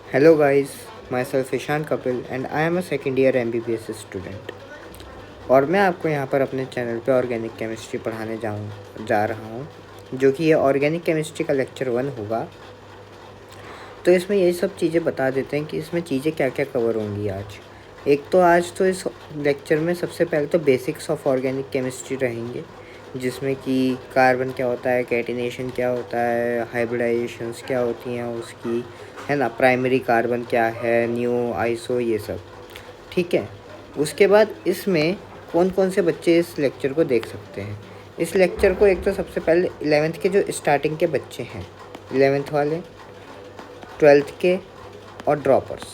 Hello guys, myself Ishan Kapil and I am a second year MBBS student. और मैं आपको यहाँ पर अपने चैनल पे ऑर्गेनिक केमिस्ट्री पढ़ाने जा रहा हूँ, जो कि ये ऑर्गेनिक केमिस्ट्री का लेक्चर 1 होगा। तो इसमें यही सब चीज़ें बता देते हैं कि इसमें चीज़ें क्या क्या कवर होंगी आज। एक तो आज तो इस लेक्चर में सबसे पहले तो बेसिक्स ऑफ ऑर्गेनिक केमिस्ट्री रहेंगे, जिसमें कि कार्बन क्या होता है, कैटिनेशन क्या होता है, हाइब्रिडाइजेशंस क्या होती हैं उसकी, है ना, प्राइमरी कार्बन क्या है, न्यू आइसो, ये सब। ठीक है। उसके बाद इसमें कौन कौन से बच्चे इस लेक्चर को देख सकते हैं। इस लेक्चर को एक तो सबसे पहले 11th के जो स्टार्टिंग के बच्चे हैं, 11th वाले, 12th के और ड्रॉपर्स।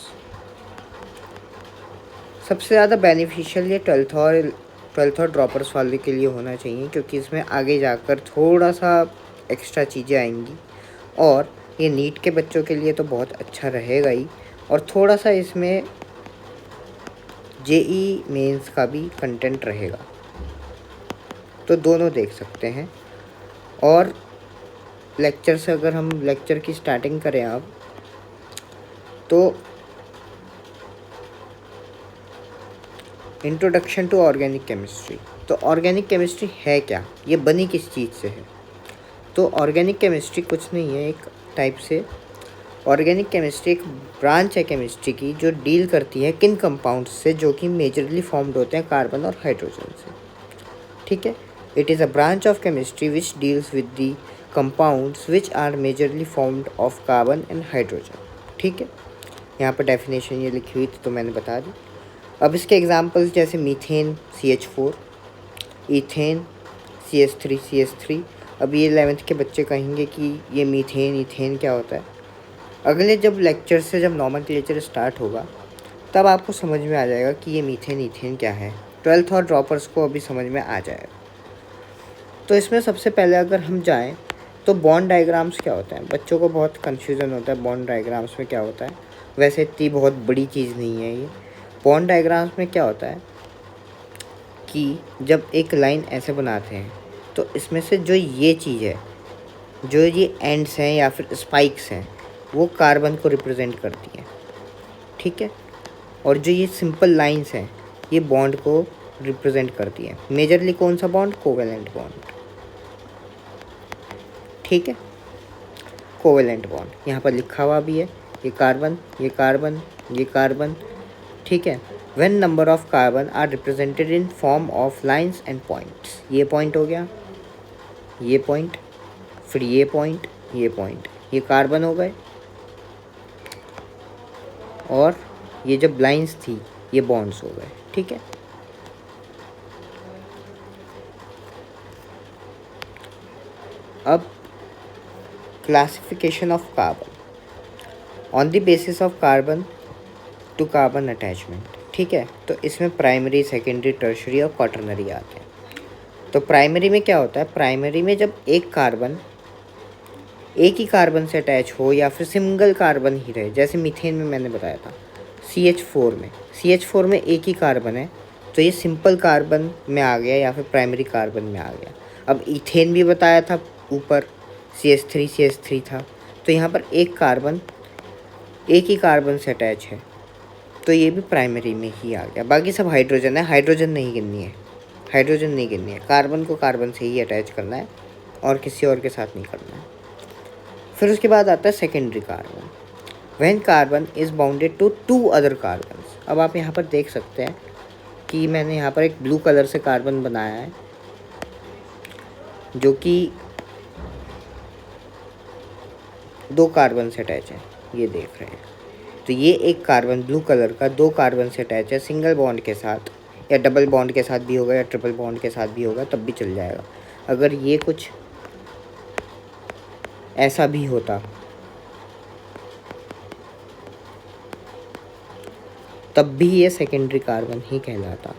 सबसे ज़्यादा बेनिफिशियल ये 12th और ड्रॉपर्स वाले के लिए होना चाहिए, क्योंकि इसमें आगे जाकर थोड़ा सा एक्स्ट्रा चीज़ें आएंगी। और ये नीट के बच्चों के लिए तो बहुत अच्छा रहेगा ही, और थोड़ा सा इसमें जेई मेंस का भी कंटेंट रहेगा, तो दोनों देख सकते हैं। और लेक्चर से अगर हम लेक्चर की स्टार्टिंग करें अब, तो इंट्रोडक्शन टू ऑर्गेनिक केमिस्ट्री। तो ऑर्गेनिक केमिस्ट्री है क्या, ये बनी किस चीज़ से है। तो ऑर्गेनिक केमिस्ट्री कुछ नहीं है, एक टाइप से ऑर्गेनिक केमिस्ट्री एक ब्रांच है केमिस्ट्री की, जो डील करती है किन कंपाउंड्स से, जो कि मेजरली फॉर्म्ड होते हैं कार्बन और हाइड्रोजन से। ठीक है। It is a branch of chemistry which deals with the compounds which are majorly formed of carbon and hydrogen. ठीक है। यहाँ पर डेफिनेशन ये लिखी हुई थी तो मैंने बता दी। अब इसके एग्जांपल्स जैसे मीथेन CH4, इथेन CH3 अब ये 11th के बच्चे कहेंगे कि ये मीथेन इथेन क्या होता है। अगले जब लेक्चर से जब नॉमेनक्लेचर स्टार्ट होगा, तब आपको समझ में आ जाएगा कि ये मीथेन इथेन क्या है। 12th और ड्रॉपर्स को अभी समझ में आ जाएगा। तो इसमें सबसे पहले अगर हम जाएं तो बॉन्ड डायग्राम्स क्या होता है। बच्चों को बहुत कन्फ्यूज़न होता है बॉन्ड डायग्राम्स में क्या होता है। वैसे इतनी बहुत बड़ी चीज़ नहीं है ये। बॉन्ड डायग्राम्स में क्या होता है कि जब एक लाइन ऐसे बनाते हैं, तो इसमें से जो ये चीज़ है, जो ये एंड्स हैं या फिर स्पाइक्स हैं, वो कार्बन को रिप्रेजेंट करती हैं। ठीक है। और जो ये सिंपल लाइंस हैं, ये बॉन्ड को रिप्रेजेंट करती हैं। मेजरली कौन सा बॉन्ड, कोवेलेंट बॉन्ड। ठीक है। कोवेलेंट बॉन्ड यहाँ पर लिखा हुआ भी है, ये कार्बन, ये कार्बन, ये कार्बन। ठीक है। When number of carbon are represented in form of lines and points. ये पॉइंट हो गया, ये पॉइंट, फिर ये पॉइंट, ये पॉइंट, ये कार्बन हो गए। और ये जब लाइंस थी, ये बॉन्ड्स हो गए। ठीक है। अब classification of carbon on the basis of carbon to carbon attachment. ठीक है। तो इसमें प्राइमरी, सेकेंडरी, टर्शरी और क्वाटरनरी आते हैं। तो प्राइमरी में क्या होता है, प्राइमरी में जब एक कार्बन एक ही कार्बन से अटैच हो या फिर सिंगल कार्बन ही रहे, जैसे मीथेन में मैंने बताया था, CH4 में एक ही कार्बन है, तो ये सिंपल कार्बन में आ गया या फिर प्राइमरी कार्बन में आ गया। अब इथेन भी बताया था ऊपर, CH3 था, तो यहाँ पर एक कार्बन एक ही कार्बन से अटैच है, तो ये भी प्राइमरी में ही आ गया। बाकी सब हाइड्रोजन है, हाइड्रोजन नहीं गिननी है, हाइड्रोजन नहीं गिननी है। कार्बन को कार्बन से ही अटैच करना है और किसी और के साथ नहीं करना है। फिर उसके बाद आता है secondary carbon. When carbon is bounded to 2 other carbon. अब आप यहाँ पर देख सकते हैं कि मैंने यहाँ पर एक ब्लू कलर से कार्बन बनाया है, जो कि 2 कार्बन से अटैच है, ये देख रहे हैं। तो ये एक कार्बन ब्लू कलर का 2 कार्बन से अटैच है, सिंगल बॉन्ड के साथ या डबल बॉन्ड के साथ भी होगा या ट्रिपल बॉन्ड के साथ भी होगा, तब भी चल जाएगा। अगर ये कुछ ऐसा भी होता, तब भी ये सेकेंडरी कार्बन ही कहलाता।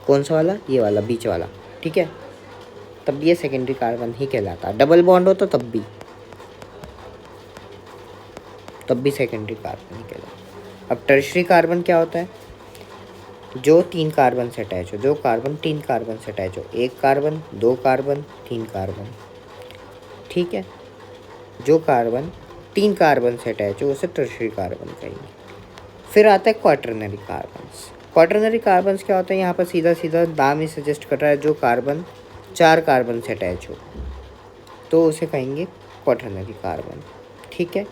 कौन सा वाला, ये वाला बीच वाला। ठीक है। तब भी ये सेकेंडरी कार्बन ही कहलाता। डबल बॉन्ड हो तो तब भी सेकेंडरी कार्बन ही कहलाता। अब टर्शरी कार्बन क्या होता है, जो 3 कार्बन से अटैच हो, जो कार्बन 3 कार्बन से अटैच हो, 1 कार्बन, 2 कार्बन, 3 कार्बन। ठीक है। जो कार्बन 3 कार्बन से अटैच हो उसे टर्शरी कार्बन कहेंगे। फिर आता है क्वाटरनरी कार्बन्स। क्वाटरनरी कार्बन्स क्या होता है, यहाँ पर सीधा सीधा नाम ही सजेस्ट कर रहा है, जो कार्बन 4 कार्बन से अटैच हो तो उसे कहेंगे क्वाटरनरी कार्बन। ठीक है,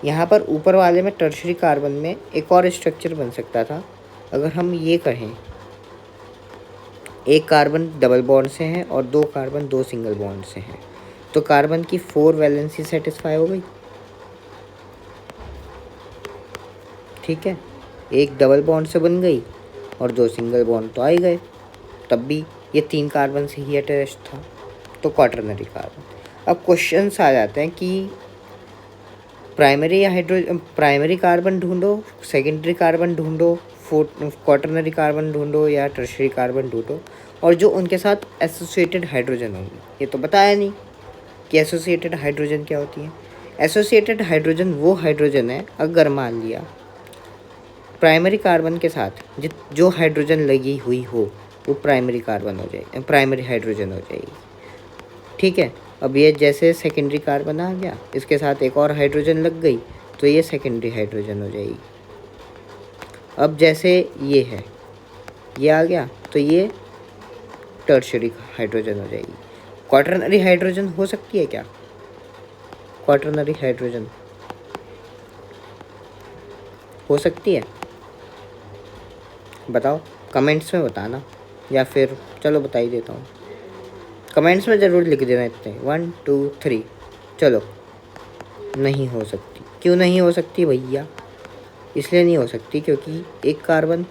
यहाँ पर ऊपर वाले में टर्शरी कार्बन में एक और स्ट्रक्चर बन सकता था। अगर हम ये कहें, एक कार्बन डबल बॉन्ड से है और 2 कार्बन 2 सिंगल बॉन्ड से हैं, तो कार्बन की 4 वैलेंसी सेटिस्फाई हो गई। ठीक है, एक डबल बॉन्ड से बन गई और 2 सिंगल बॉन्ड तो आ ही गए, तब भी ये 3 कार्बन से ही अटैच था, तो क्वाटरनरी कार्बन। अब क्वेश्चंस आ जाते हैं कि प्राइमरी कार्बन ढूंढो, सेकेंडरी कार्बन ढूंढो, क्वाटरनरी कार्बन ढूंढो या टर्शरी कार्बन ढूंढो, और जो उनके साथ एसोसिएटेड हाइड्रोजन होंगी। ये तो बताया नहीं कि एसोसिएटेड हाइड्रोजन क्या होती है। एसोसिएटेड हाइड्रोजन वो हाइड्रोजन है, अगर मान लिया प्राइमरी कार्बन के साथ जो हाइड्रोजन लगी हुई हो वो प्राइमरी कार्बन हो जाए, प्राइमरी हाइड्रोजन हो जाएगी। ठीक है, अब ये जैसे सेकेंडरी कार्बन आ गया, इसके साथ एक और हाइड्रोजन लग गई तो ये सेकेंडरी हाइड्रोजन हो जाएगी। अब जैसे ये है, ये आ गया तो ये टर्शरी हाइड्रोजन हो जाएगी। क्वाटरनरी हाइड्रोजन हो सकती है क्या? क्वाटरनरी हाइड्रोजन हो सकती है? बताओ, कमेंट्स में बताना, या फिर चलो बता ही देता हूँ, कमेंट्स में ज़रूर लिख देना इतने 1 2 3। चलो, नहीं हो सकती। क्यों नहीं हो सकती भैया? इसलिए नहीं हो सकती क्योंकि एक कार्बन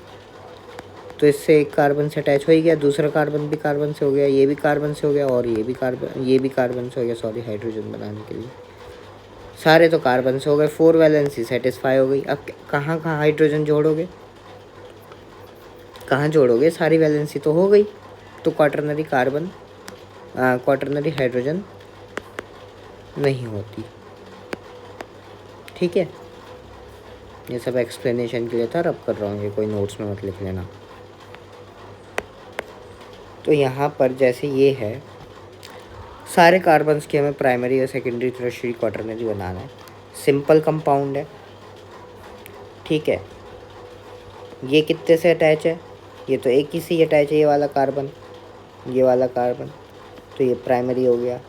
तो इससे एक कार्बन से अटैच हो ही गया, दूसरा कार्बन भी कार्बन से हो गया, ये भी कार्बन से हो गया और ये भी कार्बन से हो गया, सॉरी, हाइड्रोजन बनाने के लिए सारे तो कार्बन से हो गए। 4 वैलेंसी सेटिस्फाई हो गई। अब कहाँ कहाँ हाइड्रोजन जोड़ोगे, कहाँ जोड़ोगे? सारी वैलेंसी तो हो गई, तो क्वाटरनरी हाइड्रोजन नहीं होती। ठीक है, ये सब एक्सप्लेनेशन के लिए था, रब कर रहा हूँ, ये कोई नोट्स में मत लिख लेना। तो यहाँ पर जैसे ये है, सारे कार्बन्स की हमें प्राइमरी और सेकेंडरी टर्शियरी क्वाटरनरी बनाना है। सिंपल कंपाउंड है। ठीक है, ये कितने से अटैच है? ये तो एक ही से अटैच है, ये वाला कार्बन, तो ये प्राइमरी हो गया।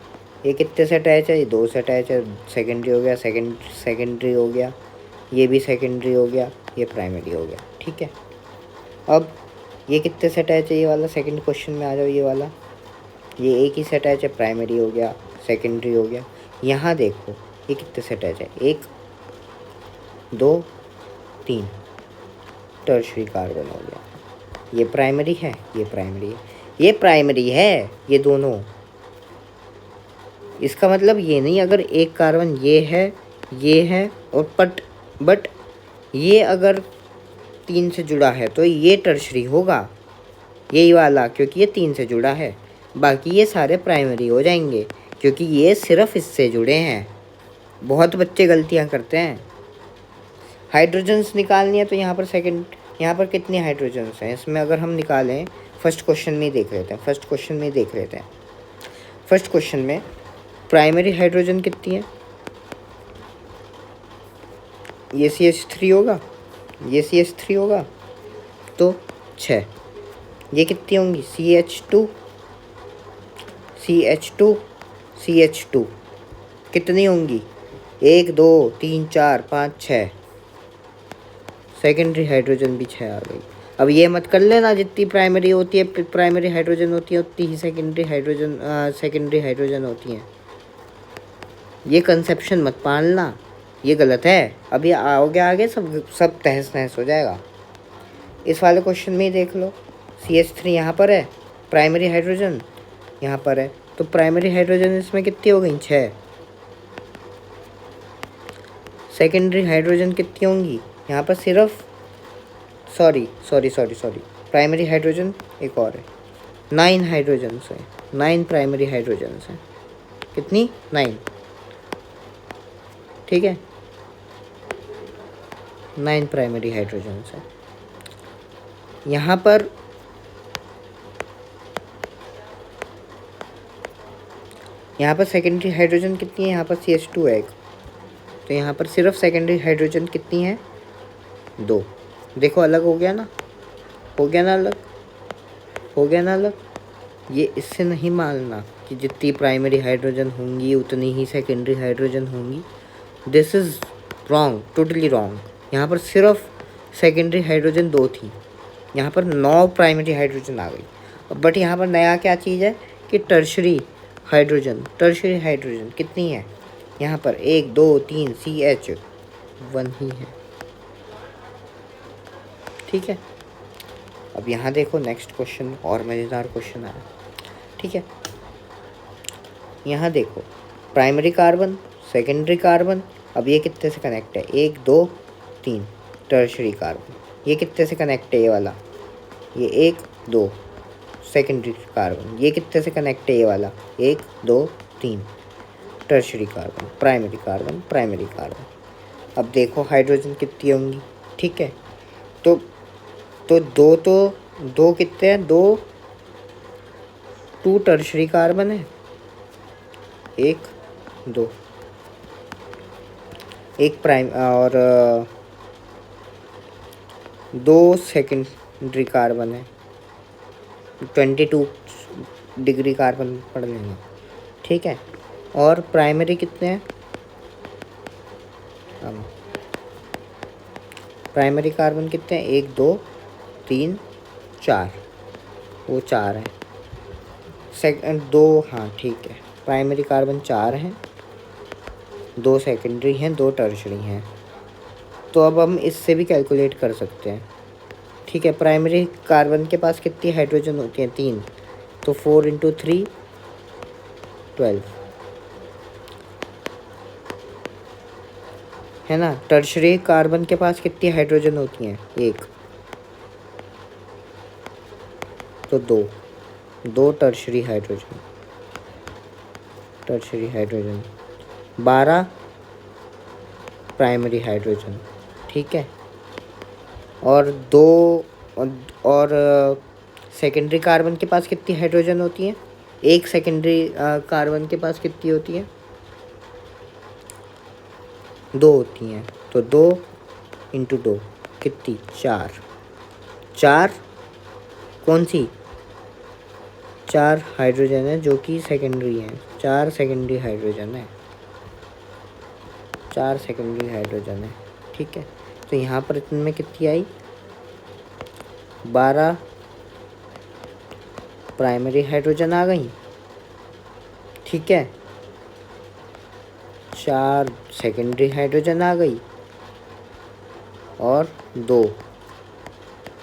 ये कितने से अटैच है? ये 2 से अटैच है, सेकेंडरी हो गया, सेकेंडरी हो गया, ये भी सेकेंडरी हो गया, ये प्राइमरी हो गया। ठीक है, अब ये कितने से अटैच है? ये वाला सेकंड क्वेश्चन में आ जाओ, ये वाला, ये एक ही से अटैच है, प्राइमरी हो गया, सेकेंडरी हो गया। यहाँ देखो ये कितने से अटैच है? 1 2 3, टर्शरी कार्बन हो गया। ये प्राइमरी है, ये प्राइमरी है, ये दोनों। इसका मतलब ये नहीं, अगर एक कार्बन ये है और बट ये अगर 3 से जुड़ा है तो ये टर्शरी होगा, यही वाला, क्योंकि ये 3 से जुड़ा है। बाकी ये सारे प्राइमरी हो जाएंगे क्योंकि ये सिर्फ इससे जुड़े हैं। बहुत बच्चे गलतियां करते हैं। हाइड्रोजन्स निकालनी है तो यहाँ पर कितनी हाइड्रोजन्स हैं इसमें? अगर हम निकालें, फर्स्ट क्वेश्चन में ही देख लेते हैं। फर्स्ट क्वेश्चन में प्राइमरी हाइड्रोजन कितनी है? ये CH3 होगा, तो 6। ये कितनी होंगी? CH2 कितनी होंगी? 1 2 3 4 5 6। सेकेंडरी हाइड्रोजन भी 6 आ गई। अब ये मत कर लेना जितनी प्राइमरी होती है, प्राइमरी हाइड्रोजन होती है, उतनी ही सेकेंडरी हाइड्रोजन होती हैं। ये कंसेप्शन मत पालना, ये गलत है। अभी आओगे आगे सब तहस नहस हो जाएगा। इस वाले क्वेश्चन में ही देख लो, CH3 यहाँ पर है, प्राइमरी हाइड्रोजन यहाँ पर है, तो प्राइमरी हाइड्रोजन इसमें कितनी हो गई? 6। सेकेंडरी हाइड्रोजन कितनी होंगी? यहाँ पर सिर्फ सॉरी प्राइमरी हाइड्रोजन एक और है, 9 हाइड्रोजन्स हैं, 9 प्राइमरी हाइड्रोजन्स हैं। कितनी? 9। ठीक है, 9 प्राइमरी हाइड्रोजन्स हैं। यहाँ पर सेकेंडरी हाइड्रोजन कितनी है? यहाँ पर CH2 है एक, तो यहाँ पर सिर्फ सेकेंडरी हाइड्रोजन कितनी है, 2। देखो अलग हो गया ना, हो गया ना अलग, हो गया ना अलग। ये इससे नहीं मानना कि जितनी प्राइमरी हाइड्रोजन होंगी उतनी ही सेकेंडरी हाइड्रोजन होंगी। This is wrong, totally wrong. यहाँ पर सिर्फ सेकेंडरी हाइड्रोजन 2 थी, यहाँ पर 9 प्राइमरी हाइड्रोजन आ गई। बट यहाँ पर नया क्या चीज़ है कि टर्शरी हाइड्रोजन कितनी है, यहाँ पर 1 2 3 CH 1 ही है। ठीक है, अब यहाँ देखो नेक्स्ट क्वेश्चन और मज़ेदार क्वेश्चन आया। ठीक है, यहाँ देखो प्राइमरी कार्बन, सेकेंडरी कार्बन, अब ये कितने से कनेक्ट है, 1 2 3। टर्शरी कार्बन ये कितने से कनेक्ट है, ये वाला, ये 1 2। सेकेंडरी कार्बन ये कितने से कनेक्ट है, ये वाला 1 2 3। Tertiary carbon, primary carbon. अब देखो हाइड्रोजन कितनी होंगी। ठीक है, तो दो कितने हैं, 2 टर्शरी कार्बन है, 1 2, एक प्राइम और 2 सेकेंडरी कार्बन है, 22 डिग्री कार्बन पढ़ लेंगे। ठीक है, और प्राइमरी कितने हैं, प्राइमरी कार्बन कितने हैं, 1 2 3 4, वो 4 है। सेकेंड 2, हाँ ठीक है, प्राइमरी कार्बन 4 हैं, 2 सेकेंडरी हैं, 2 टर्शरी हैं। तो अब हम इससे भी कैलकुलेट कर सकते हैं। ठीक है, प्राइमरी कार्बन के पास कितनी हाइड्रोजन होती हैं, 3, तो 4 × 3 12 है ना। टर्शरी कार्बन के पास कितनी हाइड्रोजन होती हैं, 1, तो 2 टर्शरी हाइड्रोजन 12 प्राइमरी हाइड्रोजन। ठीक है, और 2 और सेकेंडरी कार्बन के पास कितनी हाइड्रोजन होती है, 1 सेकेंडरी कार्बन के पास कितनी होती है, 2 होती हैं, तो 2 × 2 कितनी, 4 कौन सी, 4 हाइड्रोजन है जो कि सेकेंडरी है, 4 सेकेंडरी हाइड्रोजन है, 4 सेकेंडरी हाइड्रोजन है। ठीक है, तो यहाँ पर इतने कितनी आई, 12 प्राइमरी हाइड्रोजन आ गई। ठीक है, 4 सेकेंडरी हाइड्रोजन आ गई और 2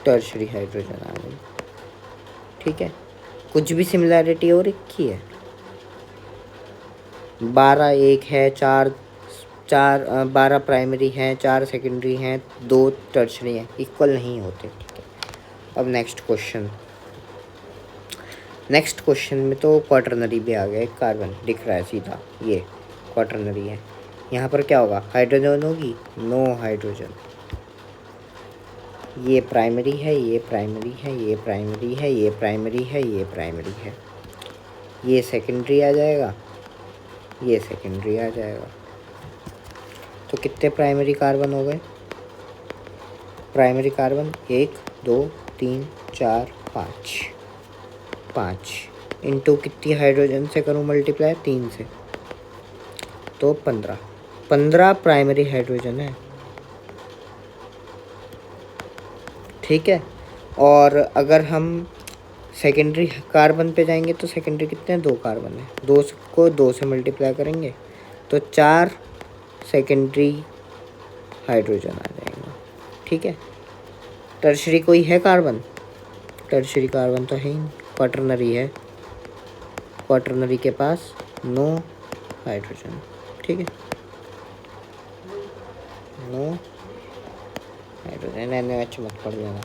टर्शरी हाइड्रोजन आ गई। ठीक है, कुछ भी सिमिलैरिटी और रखी है, 12 1 है, 12 प्राइमरी हैं, 4 सेकेंडरी हैं, 2 टर्शरी हैं, इक्वल नहीं होते। ठीक है, अब नेक्स्ट क्वेश्चन में तो क्वाटरनरी भी आ गया, एक कार्बन दिख रहा है सीधा, ये क्वाटरनरी है। यहाँ पर क्या होगा, हाइड्रोजन होगी, नो हाइड्रोजन। ये प्राइमरी है, ये प्राइमरी है, ये प्राइमरी है, ये प्राइमरी है, ये प्राइमरी है, ये सेकेंडरी आ जाएगा, ये सेकेंडरी आ जाएगा। तो कितने प्राइमरी कार्बन हो गए, प्राइमरी कार्बन 1 2 3 4 5 इंटू कितनी हाइड्रोजन से करूँ मल्टीप्लाई, 3 से, तो 15 प्राइमरी हाइड्रोजन है। ठीक है, और अगर हम सेकेंडरी कार्बन पे जाएंगे तो सेकेंडरी कितने हैं, 2 कार्बन है, 2 को 2 से मल्टीप्लाई करेंगे तो 4 सेकेंडरी हाइड्रोजन आ जाएंगे। ठीक है, टर्शरी कोई है कार्बन, टर्शरी कार्बन तो है ही नहीं, क्वाटरनरी है, क्वाटरनरी के पास नो हाइड्रोजन। ठीक है, नो हाइड्रोजन, NaOH मत पढ़ लेना।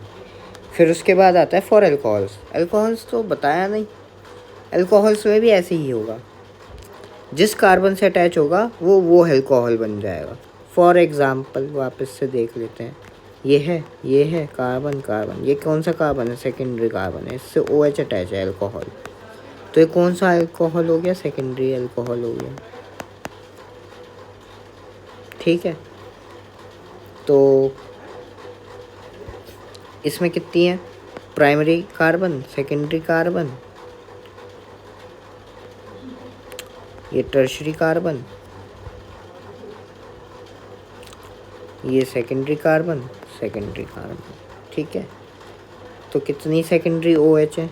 फिर उसके बाद आता है फॉर एल्कोहल्स तो बताया नहीं, एल्कोहल्स में भी ऐसे ही होगा, जिस कार्बन से अटैच होगा वो एल्कोहल बन जाएगा। फॉर एग्ज़ाम्पल वापस से देख लेते हैं, ये है कार्बन, ये कौन सा कार्बन है, सेकेंडरी कार्बन है, इससे OH अटैच है, एल्कोहल, तो ये कौन सा एल्कोहल हो गया, सेकेंडरी एल्कोहल हो गया। ठीक है, तो इसमें कितनी है, प्राइमरी कार्बन, सेकेंडरी कार्बन, ये टर्शरी कार्बन, ये सेकेंडरी कार्बन, सेकेंडरी कार्बन। ठीक है, तो कितनी सेकेंडरी OH है,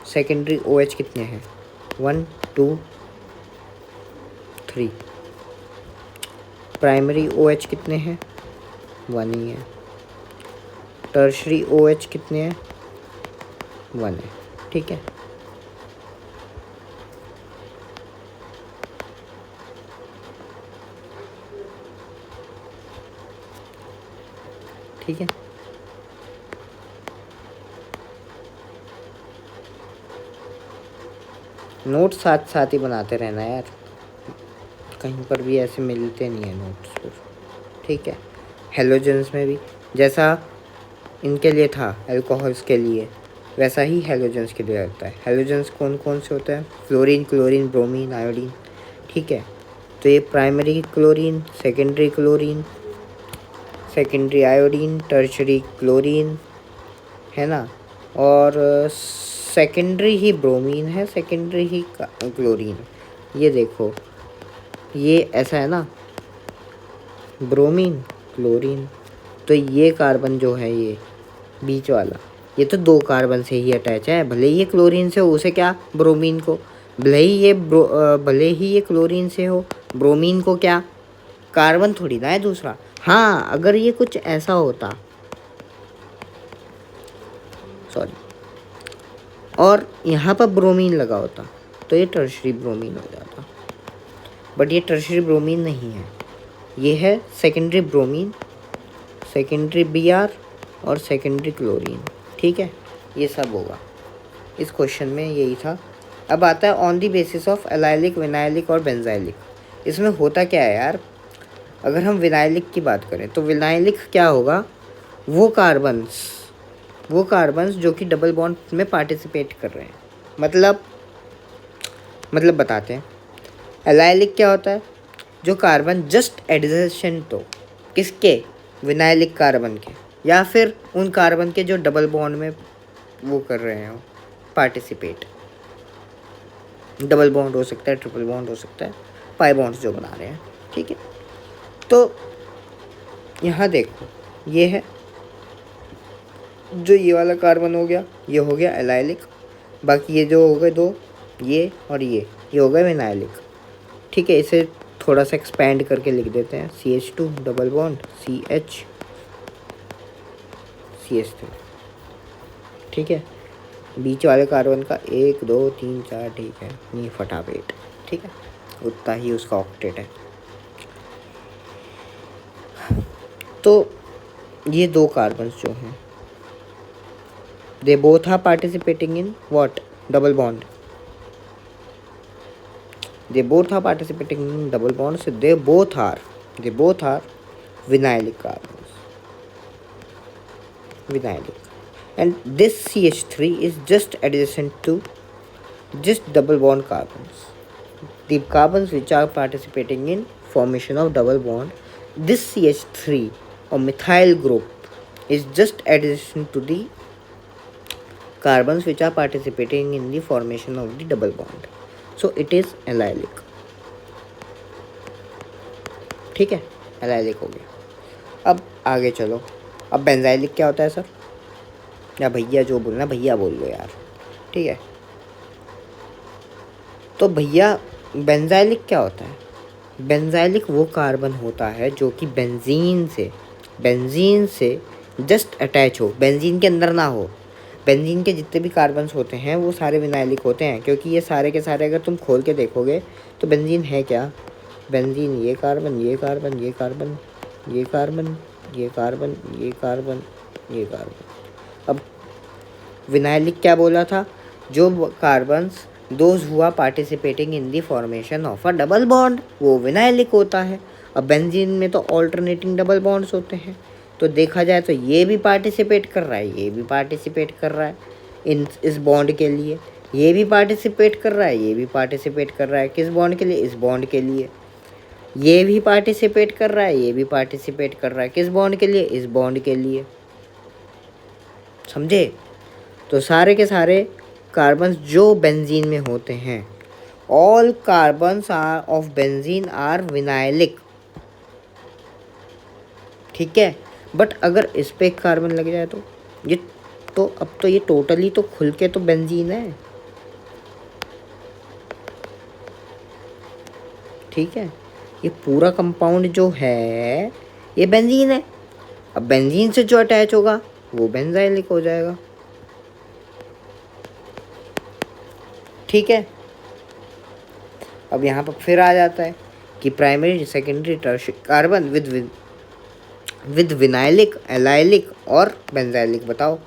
सेकेंडरी OH कितने हैं, 1 2 3। प्राइमरी OH कितने हैं, 1 ही है। टर्शरी OH कितने हैं, 1 है। ठीक है, ठीक है। नोट साथ साथ ही बनाते रहना यार, कहीं पर भी ऐसे मिलते नहीं है नोट्स फिर। ठीक है, हेलोजेंस में भी जैसा इनके लिए था अल्कोहल्स के लिए, वैसा ही हेलोजेंस के लिए होता है। हेलोजेंस कौन कौन से होते हैं, फ्लोरीन, क्लोरीन, ब्रोमीन, आयोडीन। ठीक है, तो ये primary chlorine, secondary chlorine, secondary iodine, tertiary chlorine है ना, और सेकेंडरी ही ब्रोमीन है, सेकेंडरी ही क्लोरीन। ये देखो, ये ऐसा है ना, ब्रोमीन, क्लोरीन, तो ये कार्बन जो है ये बीच वाला, ये तो 2 कार्बन से ही अटैच है। भले ही ये क्लोरीन से हो, उसे क्या, ब्रोमीन को, भले ही ये क्लोरीन से हो, ब्रोमीन को क्या, कार्बन थोड़ी ना है दूसरा। हाँ, अगर ये कुछ ऐसा होता, सॉरी, और यहाँ पर ब्रोमीन लगा होता तो ये टर्शरी ब्रोमीन हो जाता, बट ये टर्शरी ब्रोमीन नहीं है, ये है सेकेंडरी ब्रोमीन, सेकेंडरी Br और सेकेंडरी क्लोरीन। ठीक है, ये सब होगा इस क्वेश्चन में, यही था। अब आता है on the basis of allylic, vinylic और बेंजाइलिक। इसमें होता क्या है यार, अगर हम विनाइलिक की बात करें तो विनाइलिक क्या होगा, वो कार्बन्स जो कि डबल बॉन्ड में पार्टिसिपेट कर रहे हैं। मतलब बताते हैं, एलाइलिक क्या होता है, जो कार्बन जस्ट एडजेसेंट हो किसके, विनाइलिक कार्बन के, या फिर उन कार्बन के जो डबल बॉन्ड में वो कर रहे हो पार्टिसिपेट। डबल बॉन्ड हो सकता है, ट्रिपल बॉन्ड हो सकता है, पाई बॉन्ड्स जो बना रहे हैं। ठीक है, तो यहाँ देखो, ये है जो ये वाला कार्बन हो गया, ये हो गया एलाइलिक, बाकी ये जो हो गए 2, ये और ये हो गया विनाइलिक। ठीक है, इसे थोड़ा सा एक्सपेंड करके लिख देते हैं, CH2 डबल बॉन्ड CH3। ठीक है, बीच वाले कार्बन का 1 2 3 4, ठीक है, नहीं फटाफट, ठीक है, उतना ही उसका ऑक्टेट है। तो ये 2 कार्बन्स जो हैं, they both are participating in what, double bond. They both are participating in double bond, so they both are vinylic carbons, and this CH3 is just adjacent to just double bond carbons, the carbons which are participating in formation of double bond. This CH3 or methyl group is just adjacent to the carbons which are participating in the formation of the double bond, so it is allylic. ठीक है, allylic हो गया। अब आगे चलो, अब benzylic क्या होता है सर, या भैया जो बोलना भैया बोल लो यार। ठीक है, तो भैया बेंजाइलिक क्या होता है, बेंजाइलिक वो कार्बन होता है जो कि बेंजीन से जस्ट अटैच हो, बेंजीन के अंदर ना हो। बेंजीन के जितने भी कार्बन्स होते हैं वो सारे विनाइलिक होते हैं, क्योंकि ये सारे के सारे अगर तुम खोल के देखोगे तो बेंजीन है क्या, बेंजीन ये कार्बन, ये कार्बन, ये कार्बन, ये कार्बन, ये कार्बन, ये कार्बन, ये कार्बन। अब विनाइलिक क्या बोला था, जो कार्बन्स दोज हुआ participating in the formation of a double bond, वो विनाइलिक होता है। अब बेंजीन में तो ऑल्टरनेटिंग डबल बॉन्ड्स होते हैं, तो देखा जाए तो ये भी पार्टिसिपेट कर रहा है, ये भी पार्टिसिपेट कर रहा है इस बॉन्ड के लिए, ये भी पार्टिसिपेट कर रहा है, ये भी पार्टिसिपेट कर रहा है, किस बॉन्ड के लिए, इस बॉन्ड के लिए। ये भी पार्टिसिपेट कर रहा है, ये भी पार्टिसिपेट कर रहा है, किस बॉन्ड के लिए, इस बॉन्ड के लिए। समझे? तो सारे के सारे कार्बन्स जो बेंजीन में होते हैं, all carbons are of benzene are vinylic. ठीक है, बट अगर इस पे एक कार्बन लग जाए तो ये, तो अब तो ये टोटली तो खुल के तो बेंजीन है। ठीक है, ये पूरा कंपाउंड जो है ये बेंजीन है। अब बेंजीन से जो अटैच होगा वो बेंजाइलिक हो जाएगा। ठीक है, अब यहाँ पर फिर आ जाता है कि primary secondary tertiary carbon with vinylic, allylic और बेंजाइलिक बताओ।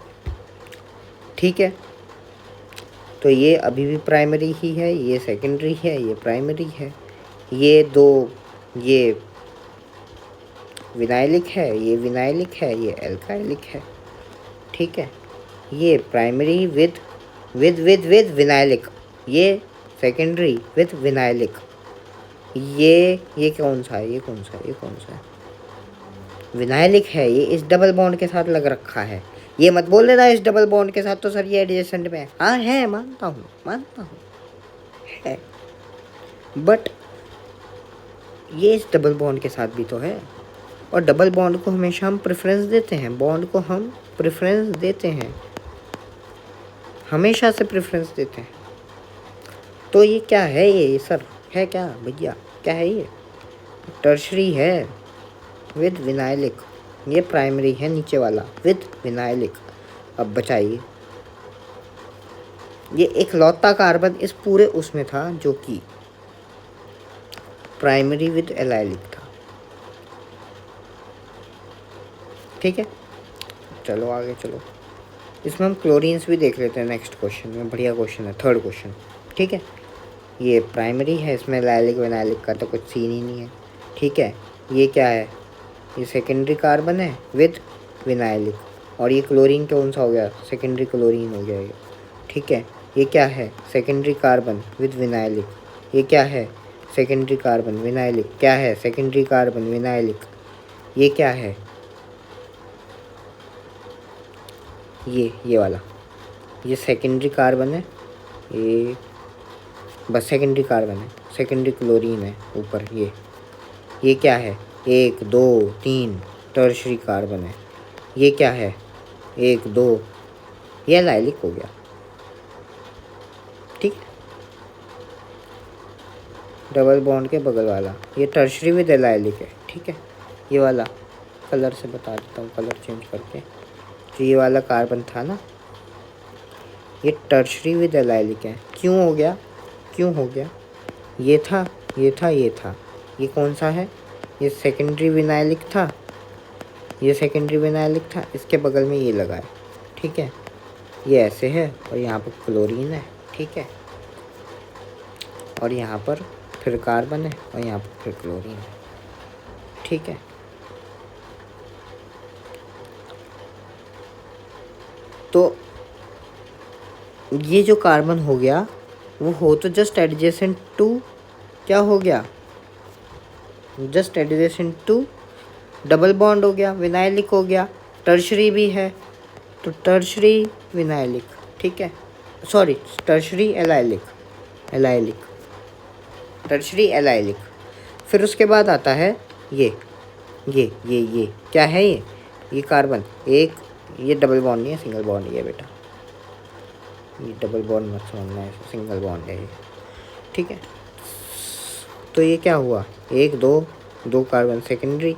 ठीक है, तो ये अभी भी प्राइमरी ही है, ये सेकेंडरी है, ये प्राइमरी है। ये दो, ये विनाइलिक है, ये विनाइलिक है, ये एल्काइलिक है। ठीक है, ये primary with with with with vinylic, ये सेकेंडरी विद विनाइलिक। ये कौन सा है, ये कौन सा है, ये कौन सा है, विनाइलिक है। ये इस डबल बॉन्ड के साथ लग रखा है। ये मत बोल देना इस डबल बॉन्ड के साथ तो सर ये एडजेसेंट में है। हाँ है, मानता हूँ है, बट ये इस डबल बॉन्ड के साथ भी तो है। और डबल बॉन्ड को हमेशा हम प्रेफरेंस देते हैं, बॉन्ड को हम प्रेफरेंस देते हैं, हमेशा से प्रेफरेंस देते हैं। तो ये क्या है, ये सर है क्या भैया, क्या है ये? टर्शरी है विद विनाइलिक, ये प्राइमरी है नीचे वाला विद विनाइलिक। अब बचाइए, ये एक लौता कार्बन इस पूरे उसमें था जो कि प्राइमरी विद एलाइलिक था। ठीक है, चलो आगे चलो। इसमें हम क्लोरीन्स भी देख लेते हैं नेक्स्ट क्वेश्चन में। बढ़िया क्वेश्चन है, थर्ड क्वेश्चन। ठीक है, ये प्राइमरी है, इसमें एलाइलिक विनाइलिक का तो कुछ सीन ही नहीं है। ठीक है, ये क्या है, ये सेकेंडरी कार्बन है विद विनाइलिक, और ये क्लोरीन कौन सा हो गया, सेकेंडरी क्लोरीन हो गया ये। ठीक है, ये क्या है, सेकेंडरी कार्बन विद विनाइलिक। ये क्या है, सेकेंडरी कार्बन विनाइलिक। क्या है, सेकेंडरी कार्बन विनाइलिक। ये क्या है, ये वाला, ये सेकेंडरी कार्बन है, ये बस सेकेंडरी कार्बन है, सेकेंडरी क्लोरीन है ऊपर। ये क्या है, 1 2 3 टर्शरी कार्बन है। ये क्या है, 1 2, ये एलाइलिक हो गया। ठीक है, डबल बॉन्ड के बगल वाला ये टर्शरी विद एलाइलिक है। ठीक है, ये वाला कलर से बता देता हूँ, कलर चेंज करके। तो ये वाला कार्बन था ना, ये टर्शरी विद एलाइलिक है। क्यों हो गया, क्यों हो गया, ये था, ये था, ये था, ये कौन सा है, ये सेकेंडरी विनाइलिक था, ये सेकेंडरी विनाइलिक था, इसके बगल में ये लगा है। ठीक है, ये ऐसे है और यहाँ पर क्लोरीन है। ठीक है, और यहाँ पर फिर कार्बन है और यहाँ पर फिर क्लोरीन है। ठीक है, तो ये जो कार्बन हो गया वो हो तो जस्ट एडजेसेंट टू, क्या हो गया, just adjacent to double bond हो गया, विनाइलिक हो गया। टर्शरी भी है तो टर्शरी विनाइलिक। ठीक है, sorry tertiary allylic, allylic, tertiary allylic. फिर उसके बाद आता है ये क्या है, ये कार्बन एक, ये डबल बॉन्ड नहीं है, सिंगल बॉन्ड ही है बेटा, ये डबल बॉन्ड मत समझना है, सिंगल बॉन्ड है ये। ठीक है, तो ये क्या हुआ, 1 2 कार्बन सेकेंडरी,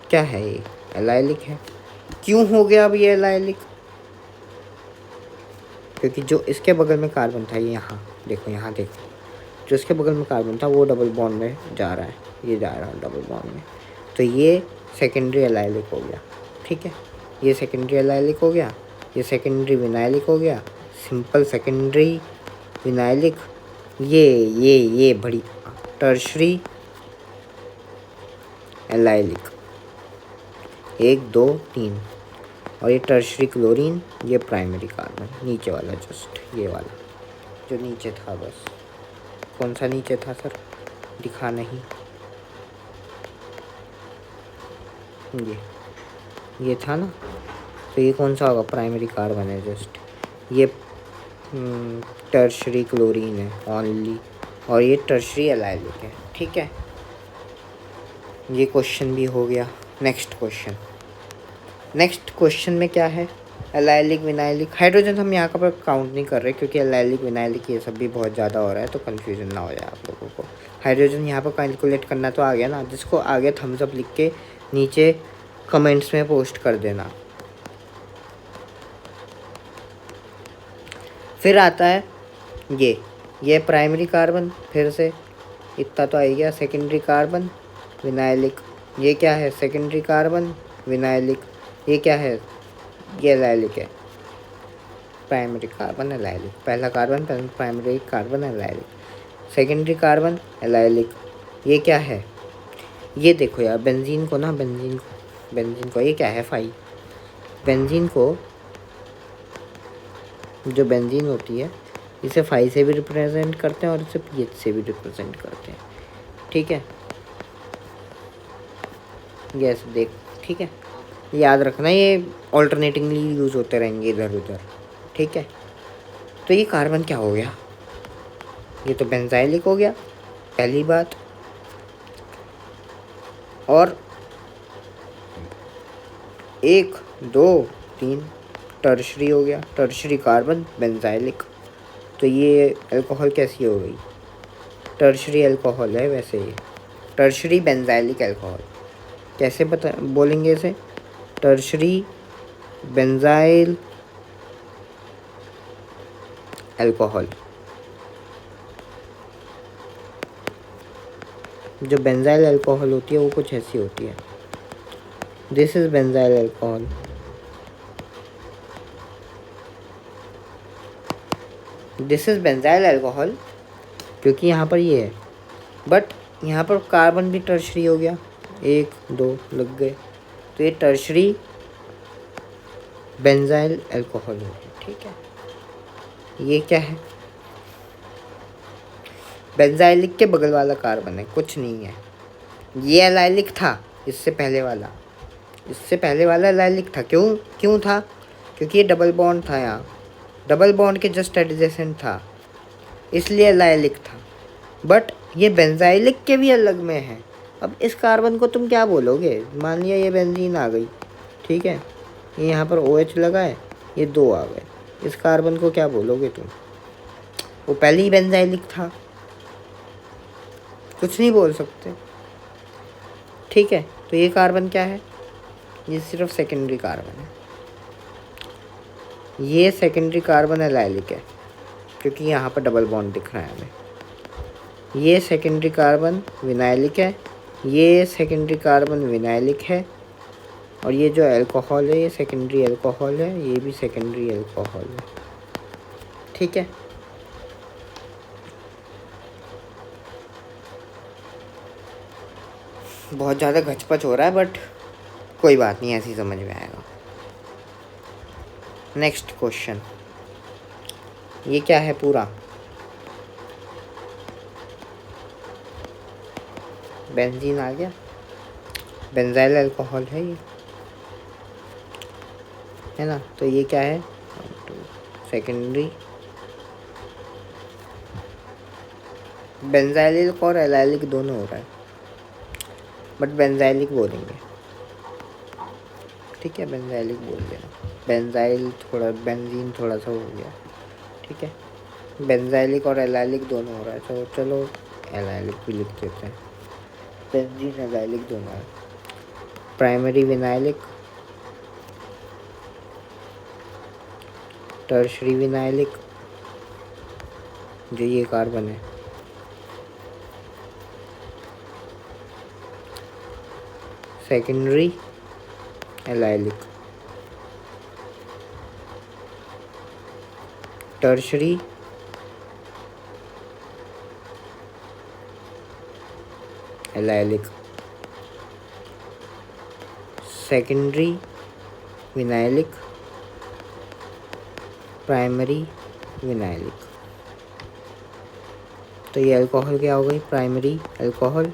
क्या है ये, एलाइलिक है। क्यों हो गया अब ये एलाइलिक, क्योंकि जो इसके बगल में कार्बन था, ये यहाँ देखो, यहाँ देखो, जो इसके बगल में कार्बन था वो डबल बॉन्ड में जा रहा है, ये जा रहा है डबल बॉन्ड में, तो ये सेकेंडरी एलाइलिक हो गया। ठीक है, ये सेकेंडरी एलाइलिक हो गया, ये सेकेंडरी विनाइलिक हो गया, सिंपल सेकेंडरी विनाइलिक। ये बड़ी टर्शरी एलाइलिक, 1 2 3, और ये टर्शरी क्लोरीन, ये प्राइमरी कार्बन नीचे वाला, जस्ट ये वाला। जो नीचे था बस। कौन सा नीचे था सर, दिखा नहीं। ये था ना, तो ये कौन सा होगा, प्राइमरी कार्बन है जस्ट। ये टर्शरी क्लोरीन है ओनली, और ये टर्शरी एलाइलिक है। ठीक है, ये क्वेश्चन भी हो गया। नेक्स्ट क्वेश्चन में क्या है, एलाइलिक विनाइलिक। हाइड्रोजन हम यहाँ पर काउंट नहीं कर रहे क्योंकि एलाइलिक विनाइलिक ये सब भी बहुत ज़्यादा हो रहा है, तो कन्फ्यूजन ना हो जाए आप लोगों को। हाइड्रोजन यहाँ पर कैलकुलेट करना तो आ गया ना, जिसको आगे थम्स अप लिख के नीचे कमेंट्स में पोस्ट कर देना। फिर आता है ये प्राइमरी कार्बन, फिर से इतना तो आ ही गया। सेकेंडरी कार्बन विनाइलिक, ये क्या है, सेकेंडरी कार्बन विनाइलिक। ये क्या है, ये एलाइलिक है। प्राइमरी कार्बन एलाइलिक, पहला carbon primary carbon allylic, secondary carbon allylic. ये क्या है, ये देखो यार, बेंजीन को ये क्या है, फाई। बेंजीन को, जो बेंजीन होती है, इसे फाई से भी रिप्रेजेंट करते हैं और इसे पीएच से भी रिप्रेजेंट करते हैं। ठीक है, यस देख, ठीक है, याद रखना, ये ऑल्टरनेटिंगली यूज़ होते रहेंगे इधर उधर। ठीक है, तो ये कार्बन क्या हो गया, ये तो बेंजाइलिक हो गया पहली बात। और 1 2 3 टर्शरी हो गया, टर्शरी कार्बन बेंजाइलिक। तो ये अल्कोहल कैसी हो गई, टर्शरी अल्कोहल है। वैसे ये टर्शरी बेंजाइलिक अल्कोहल कैसे बोलेंगे इसे, टर्शरी बेंजाइल अल्कोहल। जो बेंजाइल अल्कोहल होती है वो कुछ ऐसी होती है, this is benzyl alcohol. This is benzyl alcohol, क्योंकि यहाँ पर ये है, बट यहाँ पर कार्बन भी टर्शरी हो गया, 1 2 लग गए, तो ये टर्शरी बेंजाइल अल्कोहल हो गया। ठीक है, ये क्या है, बेंजाइलिक के बगल वाला कार्बन है, कुछ नहीं है। ये एलाइलिक था, इससे पहले वाला एलाइलिक था। क्यों था, क्योंकि ये डबल बॉन्ड था, यहाँ डबल बॉन्ड के जस्ट एडजेसेंट था, इसलिए एलाइलिक था। बट ये बेंजाइलिक के भी अलग में है। अब इस कार्बन को तुम क्या बोलोगे, मान लिया ये बेंजीन आ गई, ठीक है, ये यहाँ पर OH लगा है, ये 2 आ गए, इस कार्बन को क्या बोलोगे तुम, वो पहले ही बेंजाइलिक था, कुछ नहीं बोल सकते। ठीक है, तो ये कार्बन क्या है, ये सिर्फ सेकेंडरी कार्बन है। ये सेकेंडरी कार्बन एलाइलिक है क्योंकि यहाँ पर डबल बॉन्ड दिख रहा है हमें। ये सेकेंडरी कार्बन विनाइलिक है, ये सेकेंडरी कार्बन विनाइलिक है, और ये जो अल्कोहल है ये सेकेंडरी अल्कोहल है, ये भी सेकेंडरी अल्कोहल है। ठीक है, बहुत ज़्यादा घचपच हो रहा है, बट कोई बात नहीं, ऐसे ही समझ में आएगा। नेक्स्ट क्वेश्चन, ये क्या है पूरा, बेंजीन आ गया, बेंजाइल अल्कोहल है ये, है ना। तो ये क्या है, सेकेंडरी बेंजाइलिक और एलाइलिक दोनों हो रहा है, बट बेंजाइलिक बोलेंगे। ठीक है, बेंजाइलिक बोल देना, बेंजाइल थोड़ा, बेंजीन थोड़ा सा हो गया। ठीक है, बेंजाइलिक और एलाइलिक दोनों हो रहा है, तो चलो एलाइलिक भी लिख देते हैं, बेंजीन एलाइलिक दोनों है। प्राइमरी विनाइलिक, टर्शरी विनाइलिक, जो ये कार्बन है, secondary allylic, tertiary allylic, secondary vinylic, primary vinylic. तो ये अल्कोहल क्या हो गई, प्राइमरी अल्कोहल।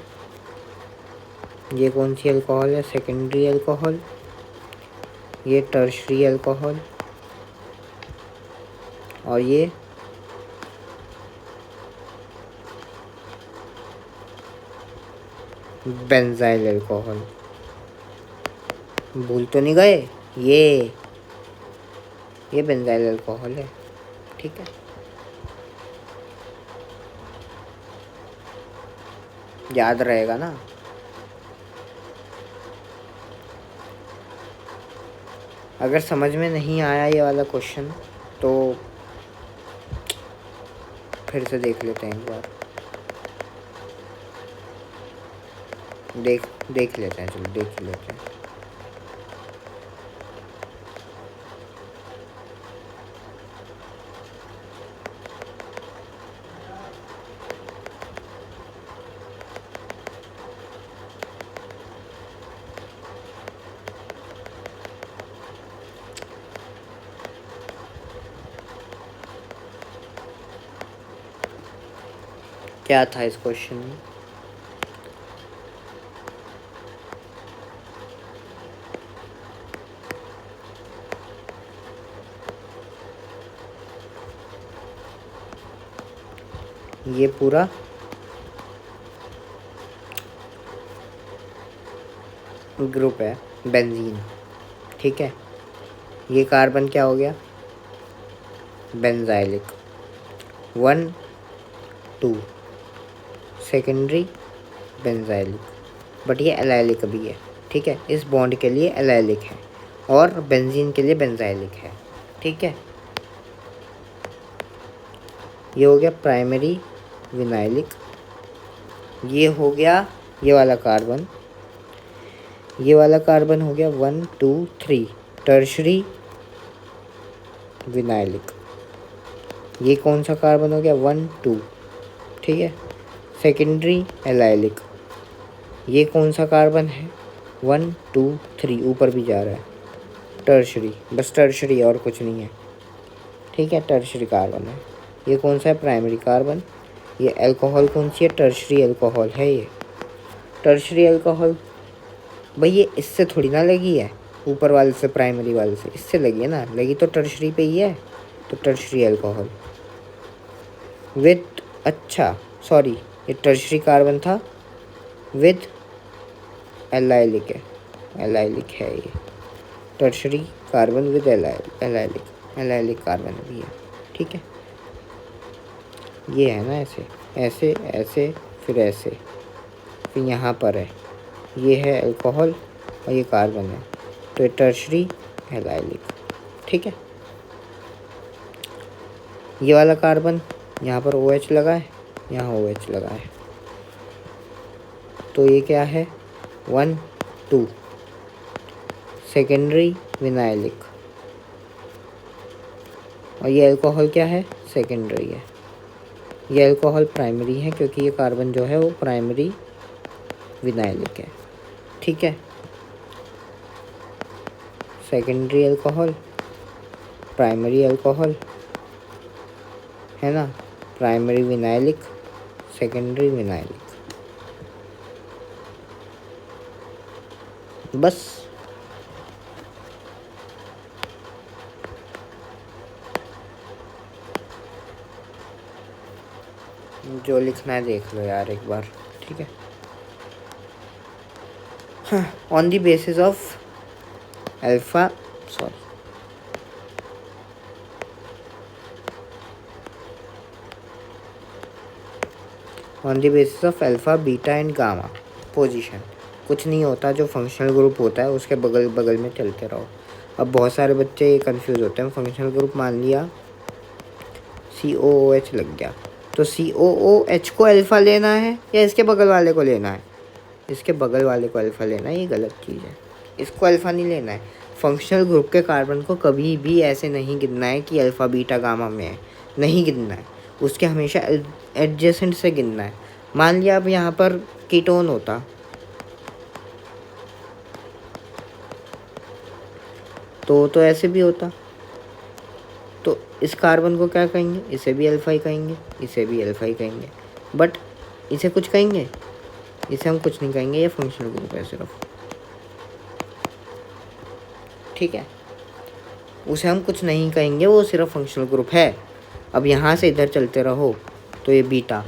ये कौन सी अल्कोहल है, सेकेंडरी अल्कोहल। ये टर्शरी अल्कोहल। और ये बेंजाइल अल्कोहल। भूल तो नहीं गए, ये बेंजाइल अल्कोहल है। ठीक है, याद रहेगा ना। अगर समझ में नहीं आया ये वाला क्वेश्चन तो फिर से देख लेते हैं एक बार। देख लेते हैं, चलो देख लेते हैं। क्या था इस क्वेश्चन में? ये पूरा ग्रुप है बेंजीन। ठीक है, ये कार्बन क्या हो गया, बेंजाइलिक 1 2, सेकेंडरी बेंजाइलिक, बट ये एलाइलिक भी है। ठीक है, इस बॉन्ड के लिए एलाइलिक है और बेंजीन के लिए बेंजाइलिक है। ठीक है, ये हो गया प्राइमरी विनाइलिक। ये हो गया ये वाला कार्बन हो गया 1 2 3 टर्शरी विनाइलिक। ये कौन सा कार्बन हो गया, 1 2। ठीक है, सेकेंडरी एलाइलिक। ये कौन सा कार्बन है, 1 2 3, ऊपर भी जा रहा है। टर्शरी, बस टर्शरी और कुछ नहीं है। ठीक है, टर्शरी कार्बन है। ये कौन सा है, प्राइमरी कार्बन। ये अल्कोहल कौन सी है, टर्शरी अल्कोहल है। ये टर्शरी अल्कोहल भाई ये इससे थोड़ी ना लगी है, ऊपर वाले से, प्राइमरी वाले से, इससे लगी है ना, लगी तो टर्शरी पे ही है। तो टर्शरी अल्कोहल विद, अच्छा सॉरी, ये टर्शरी कार्बन था विद एलाइलिक है, एलाइलिक है ये tertiary carbon with allylic carbon भी है। ठीक है, ये है ना, ऐसे ऐसे ऐसे फिर ऐसे, फिर यहाँ पर है, ये है अल्कोहल और ये कार्बन है, तो ये टर्शरी एलाइलिक। ठीक है, ये वाला कार्बन यहाँ पर OH लगा है, यहाँ OH लगा है, तो ये क्या है, 1 2 सेकेंडरी विनाइलिक। और ये अल्कोहल क्या है, सेकेंडरी है। ये अल्कोहल प्राइमरी है क्योंकि ये कार्बन जो है वो प्राइमरी विनाइलिक है। ठीक है, सेकेंडरी अल्कोहल, प्राइमरी अल्कोहल है ना, प्राइमरी विनाइलिक, सेकेंडरी विनाइलिक, बस। जो लिखना है देख लो यार एक बार। ठीक है, हाँ, on the basis of alpha, sorry, on the basis of alpha beta and gamma position, कुछ नहीं होता, जो फंक्शनल ग्रुप होता है उसके बगल बगल में चलते रहो। अब बहुत सारे बच्चे ये कंफ्यूज होते हैं, फंक्शनल ग्रुप मान लिया COOH लग गया, तो COOH को अल्फ़ा लेना है या इसके बगल वाले को लेना है, इसके बगल वाले को अल्फ़ा लेना है, ये गलत चीज़ है, इसको अल्फ़ा नहीं लेना है। फंक्शनल ग्रुप के कार्बन को कभी भी ऐसे नहीं गिनना है कि अल्फ़ा बीटा गामा में है, नहीं गिनना है, उसके हमेशा एडजेसेंट से गिनना है। मान लिया अब यहाँ पर कीटोन होता तो ऐसे भी होता, तो इस कार्बन को क्या कहेंगे, इसे भी अल्फ़ा ही कहेंगे, इसे भी अल्फ़ा ही कहेंगे। बट इसे कुछ कहेंगे? इसे हम कुछ नहीं कहेंगे, ये फंक्शनल ग्रुप है सिर्फ, ठीक है। उसे हम कुछ नहीं कहेंगे, वो सिर्फ फंक्शनल ग्रुप है। अब यहाँ से इधर चलते रहो तो ये बीटा,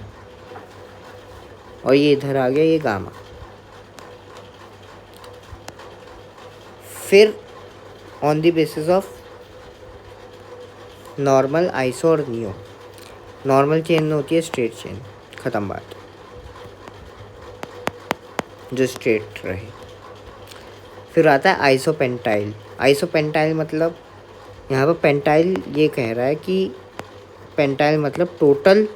और ये इधर आ गया ये गामा। फिर on the basis of normal, iso और नियो, नॉर्मल चेन में होती है स्ट्रेट चेन, ख़त्म बात, जो स्ट्रेट रहे। फिर आता है आइसोपेंटाइल। आइसोपेंटाइल मतलब यहाँ पर पेंटाइल ये कह रहा है कि पेंटाइल मतलब टोटल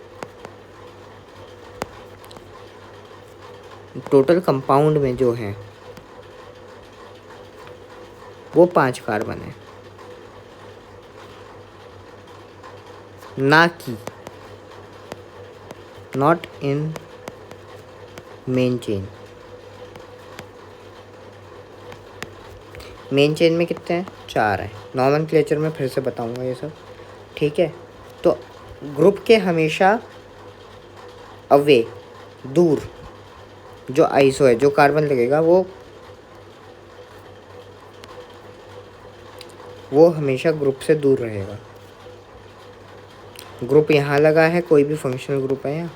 कंपाउंड में जो है वो 5 कार्बन है, ना कि not in main chain. Main chain में कितने हैं? 4 हैं। नॉमेनक्लेचर में फिर से बताऊंगा ये सब, ठीक है। तो ग्रुप के हमेशा अवे, दूर, जो आइसो है, जो कार्बन लगेगा वो हमेशा ग्रुप से दूर रहेगा। ग्रुप यहाँ लगा है, कोई भी फंक्शनल ग्रुप है यहाँ,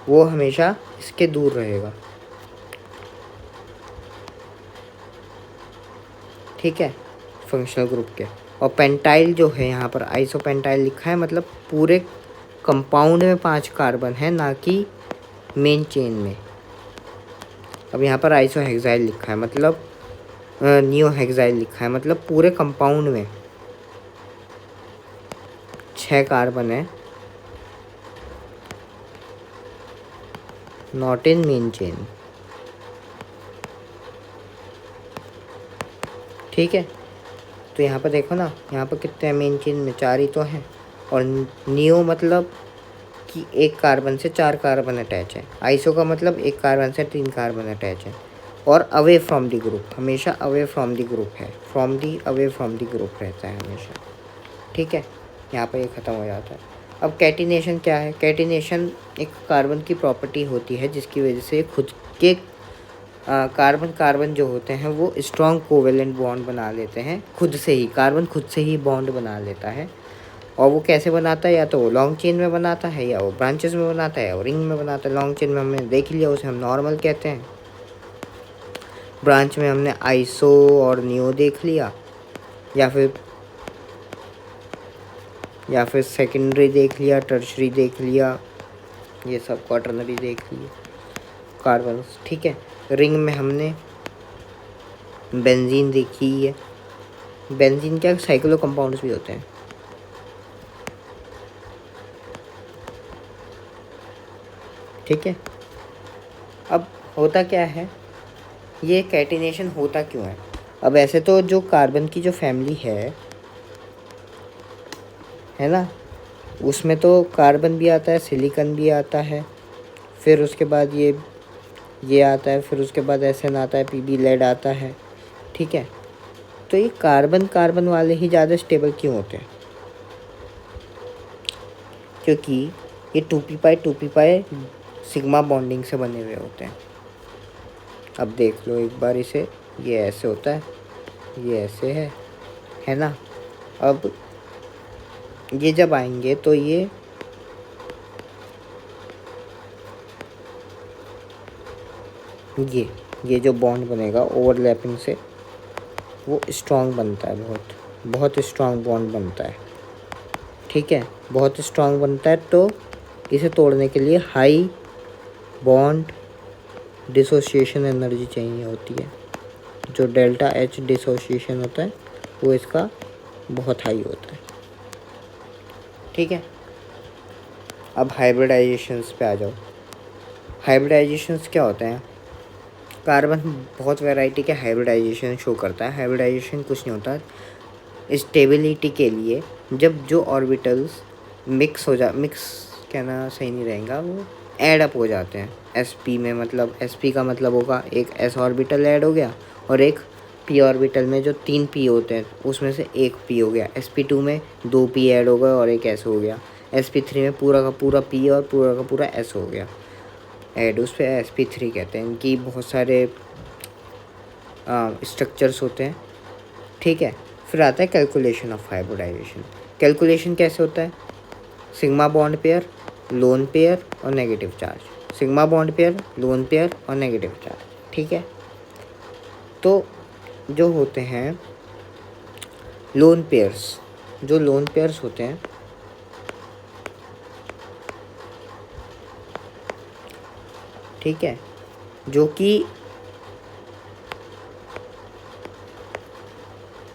वो हमेशा इसके दूर रहेगा, ठीक है, फंक्शनल ग्रुप के। और पेंटाइल जो है यहाँ पर आइसोपेंटाइल लिखा है, मतलब पूरे कंपाउंड में 5 कार्बन है, ना कि मेन चेन में। अब यहाँ पर आइसोहेक्साइल लिखा है, मतलब नियोहेक्साइल लिखा है, मतलब पूरे कंपाउंड में 6 कार्बन है, नॉट इन मेन चेन, ठीक है। तो यहाँ पर देखो ना, यहाँ पर कितने हैं मेन चेन में? 4 ही तो हैं। और नियो मतलब कि 1 कार्बन से 4 कार्बन अटैच है। आइसो का मतलब 1 कार्बन से 3 कार्बन अटैच है। और अवे फ्रॉम द ग्रुप, हमेशा अवे फ्रॉम द ग्रुप है, अवे फ्रॉम द ग्रुप रहता है हमेशा, ठीक है। यहाँ पर ये ख़त्म हो जाता है। अब कैटिनेशन क्या है? कैटिनेशन एक कार्बन की प्रॉपर्टी होती है जिसकी वजह से खुद के कार्बन जो होते हैं वो स्ट्रॉन्ग कोवेलेंट बॉन्ड बना लेते हैं खुद से ही। कार्बन खुद से ही बॉन्ड बना लेता है। और वो कैसे बनाता है? या तो वो लॉन्ग चेन में बनाता है, या वो ब्रांचेस में बनाता है, और रिंग में बनाता है। लॉन्ग चेन में हमने देख लिया, उसे हम नॉर्मल कहते हैं। ब्रांच में हमने आइसो और नियो देख लिया, या फिर सेकेंडरी देख लिया, टर्शरी देख लिया, ये सब क्वाटरनरी देख लिया कार्बन, ठीक है। रिंग में हमने बेंजीन देखी है। बेंजीन क्या साइक्लो कंपाउंड्स भी होते हैं, ठीक है। अब होता क्या है, ये कैटिनेशन होता क्यों है? अब ऐसे तो जो कार्बन की जो फैमिली है ना, उसमें तो कार्बन भी आता है, सिलिकॉन भी आता है, फिर उसके बाद ये आता है, फिर उसके बाद SN आता है, PB लेड आता है, ठीक है। तो ये कार्बन वाले ही ज़्यादा स्टेबल क्यों होते हैं? क्योंकि ये 2p सिग्मा बॉन्डिंग से बने हुए होते हैं। अब देख लो एक बार इसे, ये ऐसे होता है, ये ऐसे है ना। अब ये जब आएंगे तो ये जो बॉन्ड बनेगा ओवरलैपिंग से, वो स्ट्रॉन्ग बनता है, बहुत स्ट्रॉन्ग बॉन्ड बनता है, ठीक है। बहुत स्ट्रॉन्ग बनता है, तो इसे तोड़ने के लिए हाई बॉन्ड डिसोसिएशन एनर्जी चाहिए होती है। जो डेल्टा H डिसोसिएशन होता है वो इसका बहुत हाई होता है, ठीक है। अब हाइब्रिडाइजेशंस पे आ जाओ। हाइब्रिडाइजेशंस क्या होते हैं? कार्बन बहुत वैरायटी के हाइब्रिडाइजेशन शो करता है। हाइब्रिडाइजेशन कुछ नहीं होता, स्टेबिलिटी के लिए जब जो ऑर्बिटल्स मिक्स कहना सही नहीं रहेगा, वो ऐड अप हो जाते हैं sp में। मतलब sp का मतलब होगा एक s ऑर्बिटल ऐड हो गया, और एक p ऑर्बिटल में जो 3 p होते हैं उसमें से एक p हो गया। sp2 में 2 p ऐड हो गए और एक s हो गया। sp3 में पूरा का पूरा p और पूरा का पूरा s हो गया ऐड, उस पर sp3 कहते हैं। इनकी बहुत सारे स्ट्रक्चर्स होते हैं, ठीक है। फिर आता है कैलकुलेशन ऑफ हाइब्रिडाइजेशन। कैलकुलेशन कैसे होता है? Sigma bond pair, lone pair और negative charge, sigma bond pair, lone pair और नेगेटिव चार्ज, ठीक है। तो जो होते हैं लोन पेयर्स, जो लोन पेयर्स होते हैं, ठीक है, जो कि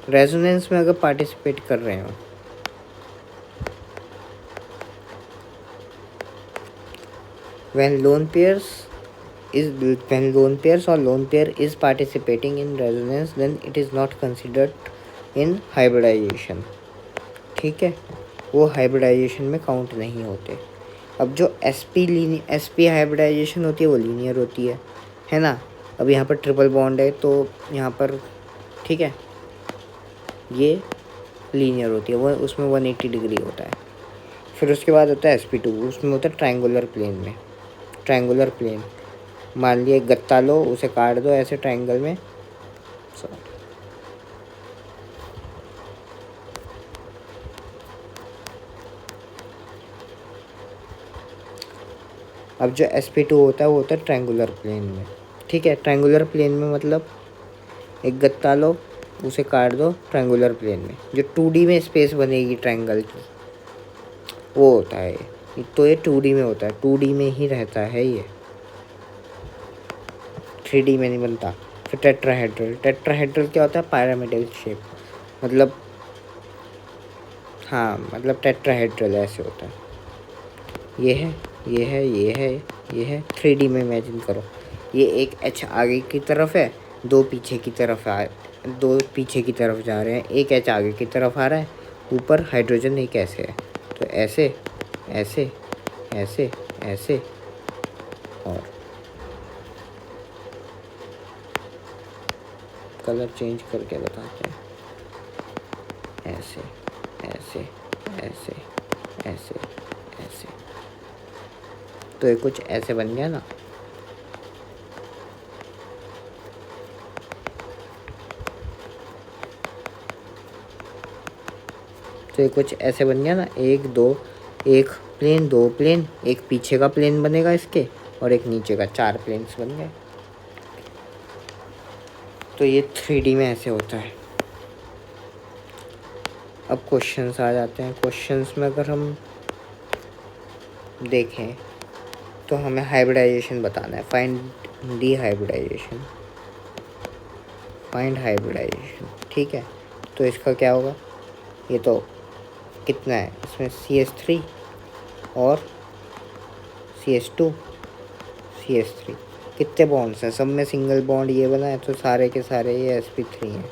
रेजोनेंस में अगर पार्टिसिपेट कर रहे हो, when lone pairs or lone pair is participating in resonance, then it is not considered in hybridization, ठीक है, वो हाइब्रिडाइजेशन में काउंट नहीं होते। अब जो sp हाइब्रिडाइजेशन होती है वो लीनियर होती है ना। अब यहाँ पर ट्रिपल बॉन्ड है तो यहाँ पर, ठीक है, ये लीनियर होती है, वो उसमें 180 डिग्री होता है। फिर उसके बाद होता है sp2, उसमें होता है ट्रायंगुलर प्लेन में, ट्रायंगुलर प्लेन। मान लिया गत्ता लो, उसे काट दो ऐसे ट्रायंगल में, अब जो sp2 होता है वो होता है ट्रायंगुलर प्लेन में, ठीक है। ट्रायंगुलर प्लेन में मतलब एक गत्ता लो, उसे काट दो ट्रायंगुलर प्लेन में, जो 2D में स्पेस बनेगी ट्रायंगल की, वो होता है ये। तो ये 2D में होता है, 2D में ही रहता है ये, 3D में नहीं बनता। फिर टेट्राहेड्रल, टेट्राहेड्रल क्या होता है? पिरामिडल शेप, मतलब हाँ, मतलब टेट्राहेड्रल ऐसे होता है। ये है, ये है, ये है, ये है। 3D में इमेजिन करो, ये एक H आगे की तरफ है, दो पीछे की तरफ जा रहे हैं, एक H आगे की तरफ आ रहा है, ऊपर हाइड्रोजन एक ऐसे है। तो ऐसे ऐसे ऐसे ऐसे और कलर चेंज करके बताते हैं, ऐसे ऐसे ऐसे ऐसे ऐसे। तो ये कुछ ऐसे बन गया ना। तो ये कुछ ऐसे बन गया ना, एक दो, एक प्लेन, दो प्लेन, एक पीछे का प्लेन बनेगा इसके और एक नीचे का, 4 प्लेन्स बन गए। तो ये 3D में ऐसे होता है। अब क्वेश्चंस आ जाते हैं। क्वेश्चंस में अगर हम देखें तो हमें हाइब्रिडाइजेशन बताना है, find the hybridization, find hybridization, ठीक है। तो इसका क्या होगा? ये तो कितना है इसमें, CH3 और CH2 CH3, कितने बॉन्ड्स हैं? सब में सिंगल बॉन्ड ये बना है, तो सारे के सारे ये sp3 हैं,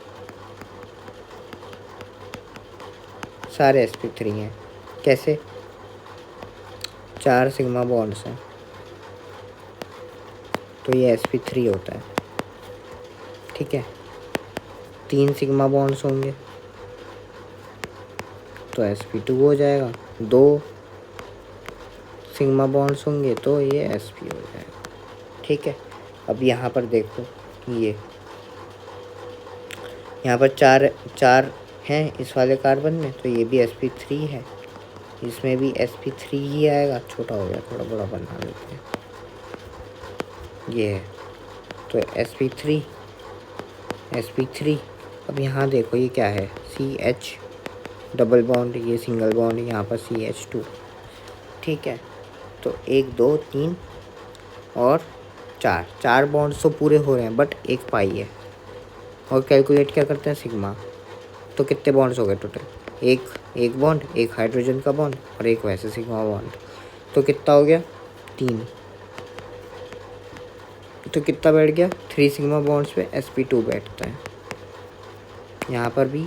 सारे sp3 हैं। कैसे? 4 सिग्मा बॉन्ड्स हैं, तो ये sp3 होता है, ठीक है। 3 सिग्मा बॉन्ड्स होंगे तो sp2 हो जाएगा, 2 सिग्मा बॉन्ड्स होंगे तो ये sp हो जाएगा, ठीक है। अब यहाँ पर देखो, ये यहाँ पर चार हैं इस वाले कार्बन में, तो ये भी sp3 है, इसमें भी sp3 ही आएगा। छोटा हो गया, थोड़ा बड़ा बना लेते हैं, ये है तो sp3। अब यहाँ देखो ये क्या है, CH डबल बॉन्ड, ये सिंगल बॉन्ड, यहाँ पर CH2, ठीक है। तो 1 2 3 और 4 बॉन्ड्स तो पूरे हो रहे हैं, बट एक पाई है। और कैलकुलेट क्या करते हैं? सिग्मा। तो कितने बॉन्ड्स हो गए टोटल? एक बॉन्ड, एक हाइड्रोजन का बॉन्ड और एक वैसे सिग्मा बॉन्ड, तो कितना हो गया? 3। तो कितना बैठ गया? 3 सिग्मा बॉन्ड्स पे sp2 बैठता है। यहाँ पर भी,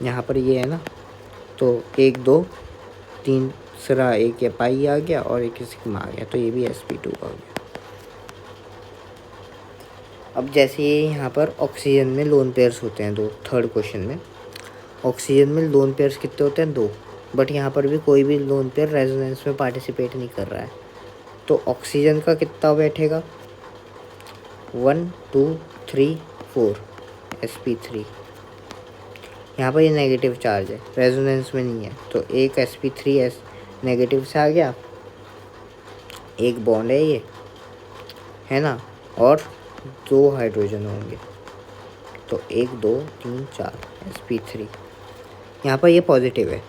यहाँ पर ये है ना, तो 1 2 3 सिरा, एक ये पाई आ गया और एक सिग्मा आ गया, तो ये भी sp2 का हो गया। अब जैसे ये यहाँ पर ऑक्सीजन में लोन पेयर्स होते हैं 2, थर्ड क्वेश्चन में ऑक्सीजन में लोन पेयर्स कितने होते हैं? 2। बट यहाँ पर भी कोई भी लोन पेयर रेजोनेंस में पार्टिसिपेट नहीं कर रहा है। तो ऑक्सीजन का कितना बैठेगा, 1 2 3 4 sp3। यहाँ पर ये नेगेटिव चार्ज है, रेजोनेंस में नहीं है, तो एक sp3 नेगेटिव से आ गया, एक बॉन्ड है ये, है ना, और 2 हाइड्रोजन होंगे, तो 1 2 3 4 sp3। यहाँ पर ये पॉजिटिव है,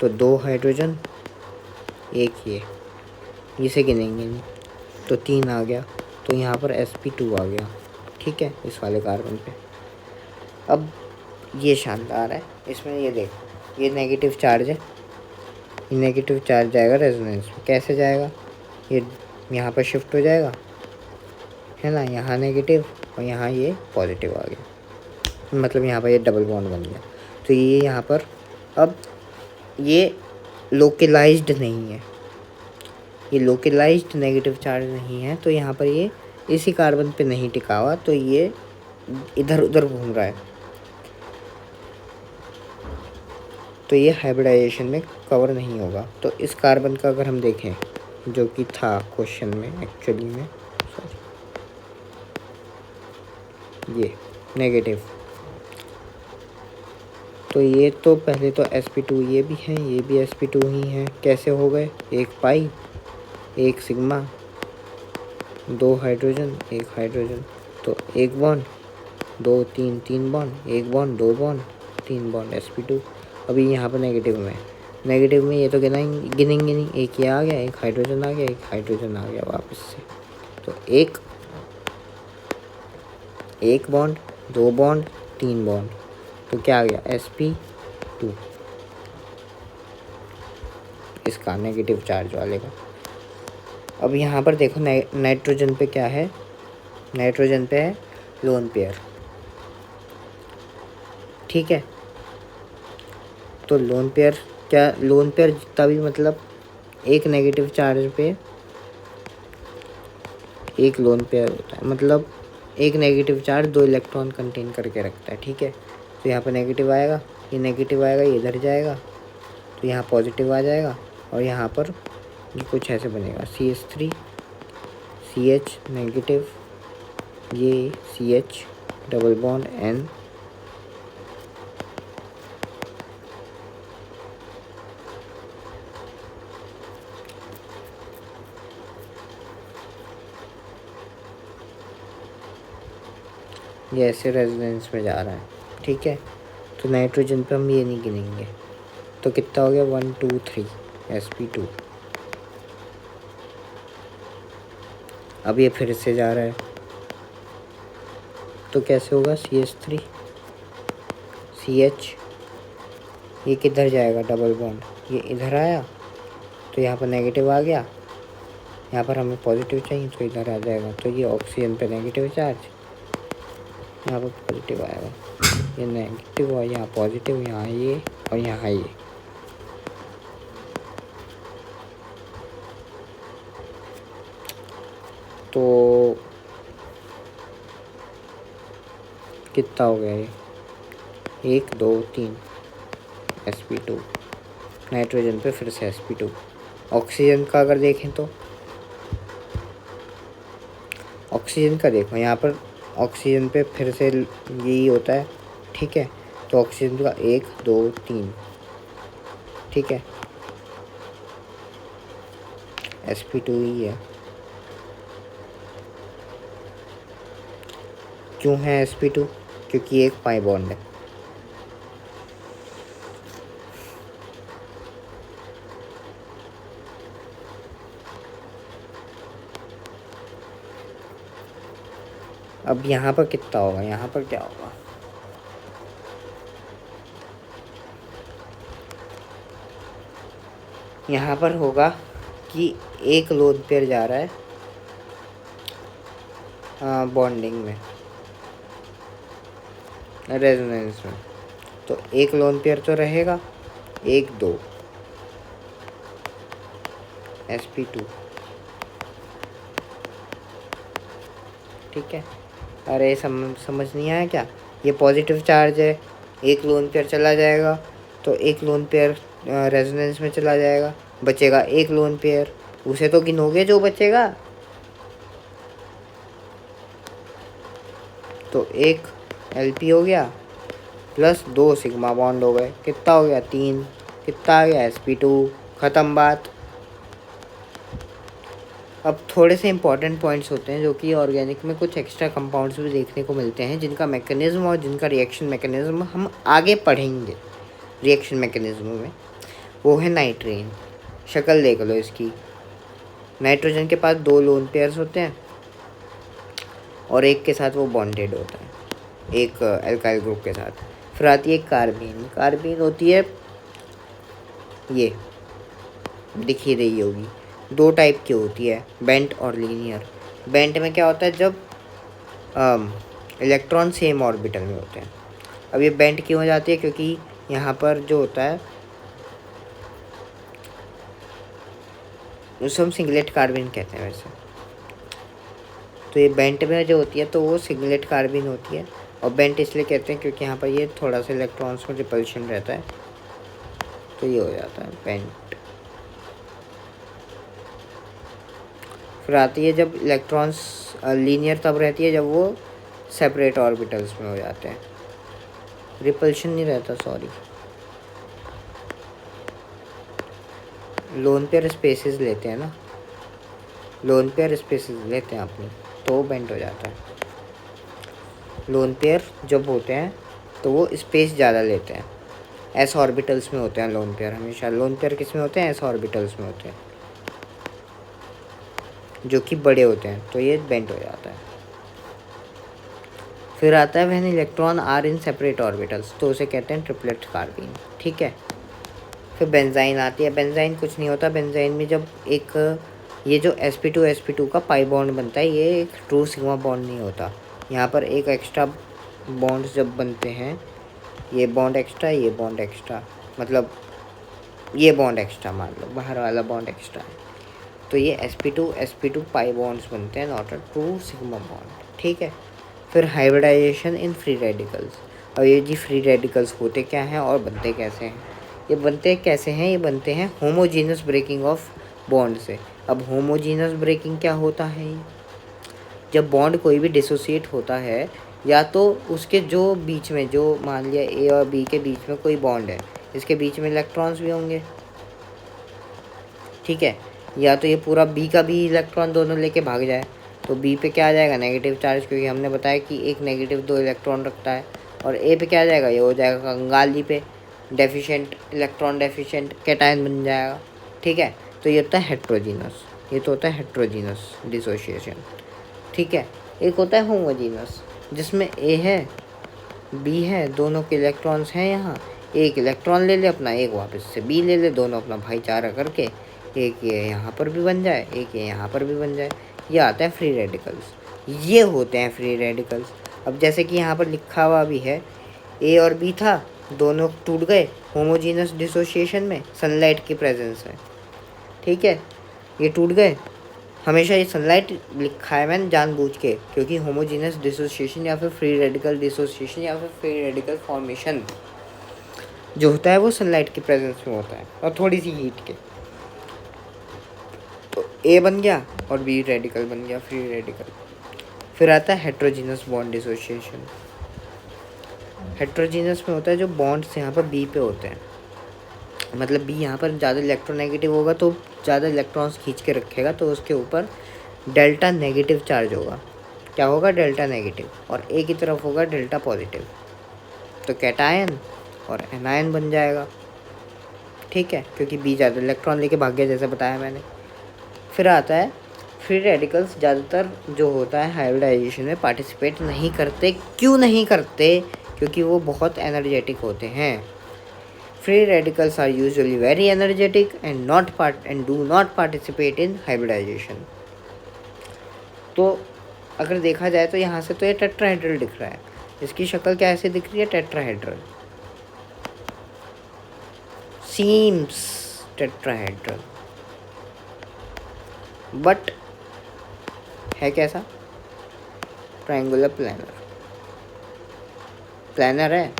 तो 2 हाइड्रोजन, एक ये, इसे गिनेंगे नहीं, तो 3 आ गया, तो यहाँ पर sp2 आ गया। ठीक है, इस वाले कार्बन पे। अब ये शानदार है, इसमें ये देखो, ये नेगेटिव चार्ज है, ये नेगेटिव चार्ज जाएगा रेजोनेंस में। कैसे जाएगा, ये यहाँ पर शिफ्ट हो जाएगा, है ना, यहाँ नेगेटिव और यहाँ ये पॉजिटिव आ गया, मतलब यहाँ पर ये डबल बॉन्ड बन गया। तो ये यहाँ पर अब ये लोकलाइज्ड नहीं है, ये लोकलाइज्ड नेगेटिव चार्ज नहीं है, तो यहाँ पर ये इसी कार्बन पे नहीं टिका हुआ, तो ये इधर उधर घूम रहा है, तो ये हाइब्रिडाइजेशन में कवर नहीं होगा। तो इस कार्बन का अगर हम देखें, जो कि था क्वेश्चन में एक्चुअली में, ये नेगेटिव, तो ये तो पहले तो sp2 ये भी है, ये भी sp2 ही है। कैसे हो गए, एक पाई, एक सिग्मा, 2 हाइड्रोजन, एक हाइड्रोजन, तो एक बॉन्ड, 2 3 3 बॉन्ड, एक बॉन्ड, 2 बॉन्ड, 3 बॉन्ड sp2। अभी यहाँ पर नेगेटिव में, नेगेटिव में ये तो गिनेंगे नहीं, एक ये आ गया, एक हाइड्रोजन आ गया, एक हाइड्रोजन आ गया वापस से, तो एक बॉन्ड, 2 बॉन्ड, 3 बॉन्ड, तो क्या आ गया, sp2, इसका नेगेटिव चार्ज वाले का। अब यहाँ पर देखो नाइट्रोजन पे क्या है, नाइट्रोजन पे है लोन पेयर। ठीक है, तो लोन पेयर क्या, लोन पेयर जितना भी, मतलब एक नेगेटिव चार्ज पे एक लोन पेयर होता है, मतलब एक नेगेटिव चार्ज 2 इलेक्ट्रॉन कंटेन करके रखता है। ठीक है, तो यहाँ पर नेगेटिव आएगा, ये नेगेटिव आएगा, ये इधर जाएगा, तो यहाँ पॉजिटिव आ जाएगा, और यहाँ पर ये कुछ ऐसे बनेगा, CH3 CH नेगेटिव, ये CH डबल बॉन्ड N, ये ऐसे रेजोनेंस में जा रहा है। ठीक है, तो नाइट्रोजन पे हम ये नहीं गिनेंगे, तो कितना हो गया, 1 2 3 sp2। अब ये फिर से जा रहा है, तो कैसे होगा, CH3 CH, ये किधर जाएगा, डबल बॉन्ड, ये इधर आया, तो यहाँ पर नेगेटिव आ गया, यहाँ पर हमें पॉजिटिव चाहिए, तो इधर आ जाएगा, तो ये ऑक्सीजन पे नेगेटिव चार्ज, यहाँ पर पॉजिटिव आएगा, ये नेगेटिव और यहाँ पॉजिटिव, यहाँ ये और यहाँ ये। तो कितना हो गया ये, 1 2 3 sp2, नाइट्रोजन पे फिर से sp2। ऑक्सीजन का अगर देखें तो ऑक्सीजन का देखो, यहाँ पर ऑक्सीजन पे फिर से यही होता है। ठीक है, तो ऑक्सीजन का 1 2 3, ठीक है, sp2 ही है। क्यों है sp2, क्योंकि एक पाई बॉन्ड है। अब यहाँ पर कितना होगा, यहाँ पर क्या होगा, यहाँ पर होगा कि एक लोन पेयर जा रहा है बॉन्डिंग में, रेजोनेंस में, तो एक लोन पेयर तो रहेगा, 1 2 sp2। ठीक है, अरे समझ नहीं आया क्या, ये पॉजिटिव चार्ज है, एक लोन पेयर चला जाएगा, तो एक लोन पेयर रेजोनेंस में चला जाएगा, बचेगा एक लोन पेयर, उसे तो गिनोगे जो बचेगा। तो एक एलपी हो गया प्लस 2 सिग्मा बॉन्ड हो गए, कितना हो गया 3, कितना आ गया sp2, ख़त्म बात। अब थोड़े से इंपॉर्टेंट पॉइंट्स होते हैं जो कि ऑर्गेनिक में कुछ एक्स्ट्रा कंपाउंड्स भी देखने को मिलते हैं, जिनका मैकेनिज्म और जिनका रिएक्शन मैकेनिज्म हम आगे पढ़ेंगे रिएक्शन मैकेनिज्म में। वो है नाइट्रेन। शक्ल देख लो इसकी, नाइट्रोजन के पास 2 लोन पेयर्स होते हैं और एक के साथ वो बॉन्डेड होता है, एक एल्काइल ग्रुप के साथ। फिर आती है कार्बीन। कार्बीन होती है, ये दिख ही रही होगी, 2 टाइप की होती है, बेंट और लीनियर। बेंट में क्या होता है, जब इलेक्ट्रॉन सेम ऑर्बिटल में होते हैं। अब ये बेंट क्यों हो जाती है, क्योंकि यहाँ पर जो होता है उसे हम सिंगलेट कार्बीन कहते हैं वैसे। तो ये बेंट में जो होती है तो वो सिंगलेट कार्बीन होती है, और बेंट इसलिए कहते हैं क्योंकि यहाँ पर ये थोड़ा सा इलेक्ट्रॉन्स में रिपल्शन रहता है, तो ये हो जाता है बेंट। फिर आती है जब इलेक्ट्रॉन्स लीनियर, तब रहती है जब वो सेपरेट ऑर्बिटल्स में हो जाते हैं, रिपल्शन नहीं रहता, सॉरी, लोन पेयर स्पेसेस लेते हैं ना, लोन पेयर स्पेसेस लेते हैं अपनी, तो बेंट हो जाता है। लोन पेयर जब होते हैं तो वो स्पेस ज़्यादा लेते हैं, एस ऑर्बिटल्स में होते हैं लोन पेयर हमेशा। लोन पेयर किस में होते हैं, एस ऑर्बिटल्स में होते हैं, जो कि बड़े होते हैं, तो ये बेंट हो जाता है। फिर आता है when electron are in separate orbitals, तो उसे कहते हैं ट्रिपलेट कार्बीन, ठीक है। फिर बेंजाइन आती है। बेंजाइन कुछ नहीं होता, बेंजाइन में जब एक ये जो sp2 का पाई बॉन्ड बनता है, ये एक ट्रू सिग्मा बॉन्ड नहीं होता। यहाँ पर एक एक्स्ट्रा बॉन्ड्स जब बनते हैं, ये बॉन्ड एक्स्ट्रा, ये बॉन्ड एक्स्ट्रा, मतलब ये बॉन्ड एक्स्ट्रा, मान लो बाहर वाला बॉन्ड एक्स्ट्रा है, तो ये sp2 पाई बॉन्ड्स बनते हैं, not a true sigma bond, ठीक है। फिर हाइब्रिडाइजेशन इन फ्री रेडिकल्स। अब ये जी फ्री रेडिकल्स होते क्या हैं और बनते कैसे हैं, ये बनते कैसे हैं, ये बनते हैं होमोजीनस ब्रेकिंग ऑफ बॉन्ड से। अब होमोजीनस ब्रेकिंग क्या होता है, जब बॉन्ड कोई भी डिसोसिएट होता है, या तो उसके जो बीच में, जो मान लिया ए और बी के बीच में कोई बॉन्ड है, इसके बीच में इलेक्ट्रॉन्स भी होंगे, ठीक है, या तो ये पूरा बी का भी इलेक्ट्रॉन दोनों लेके भाग जाए, तो बी पे क्या आ जाएगा, नेगेटिव चार्ज, क्योंकि हमने बताया कि एक नेगेटिव 2 इलेक्ट्रॉन रखता है। और ए पे क्या आ जाएगा, ये हो जाएगा कंगाली पे डेफिशिएंट, इलेक्ट्रॉन डेफिशिएंट कैटायन बन जाएगा, ठीक है। तो ये होता है हेट्रोजीनस, ये तो होता है हेट्रोजीनस डिसोसिएशन, ठीक है। एक होता है होमोजीनस, जिसमें ए है बी है, दोनों के इलेक्ट्रॉन्स हैं यहाँ, एक इलेक्ट्रॉन ले ले अपना, एक वापस से बी ले ले, दोनों अपना भाईचारा करके एक ये यहाँ पर भी बन जाए, एक ये यहाँ पर भी बन जाए, ये आता है फ्री रेडिकल्स, ये होते हैं फ्री रेडिकल्स। अब जैसे कि यहाँ पर लिखा हुआ भी है, ए और बी था, दोनों टूट गए होमोजीनस डिसोसिएशन में, सनलाइट की प्रेजेंस है, ठीक है, ये टूट गए। हमेशा ये सनलाइट लिखा है मैंने जानबूझ के, क्योंकि होमोजीनस डिसोसिएशन या फिर फ्री रेडिकल डिसोसिएशन या फिर फ्री रेडिकल फॉर्मेशन जो होता है वो सनलाइट की प्रेजेंस में होता है और थोड़ी सी हीट के। तो ए बन गया और बी रेडिकल बन गया, फ्री रेडिकल। फिर आता है हेट्रोजीनस बॉन्ड डिसोसिएशन। हेट्रोजीनस में होता है जो बॉन्ड्स यहाँ पर बी पे होते हैं, मतलब बी यहाँ पर ज़्यादा इलेक्ट्रोनेगेटिव होगा तो ज़्यादा इलेक्ट्रॉन्स खींच के रखेगा, तो उसके ऊपर डेल्टा नेगेटिव चार्ज होगा। क्या होगा, डेल्टा नेगेटिव, और ए की तरफ होगा डेल्टा पॉजिटिव, तो कैटायन और एनायन बन जाएगा, ठीक है, क्योंकि बी ज़्यादा इलेक्ट्रॉन लेके भाग गया जैसे बताया मैंने। फिर आता है फ्री रेडिकल्स, ज़्यादातर जो होता है हाइब्रिडाइजेशन में पार्टिसिपेट नहीं करते। क्यों नहीं करते, क्योंकि वो बहुत एनर्जेटिक होते हैं। Free radicals are usually very energetic and do not participate in hybridization. तो अगर देखा जाए तो यहाँ से तो ये टेट्राहेड्रल दिख रहा है, इसकी शक्ल क्या ऐसे दिख रही है, टेट्राहेड्रल, seems टेट्राहेड्रल, बट है कैसा, ट्रायंगुलर प्लैनर, प्लैनर है।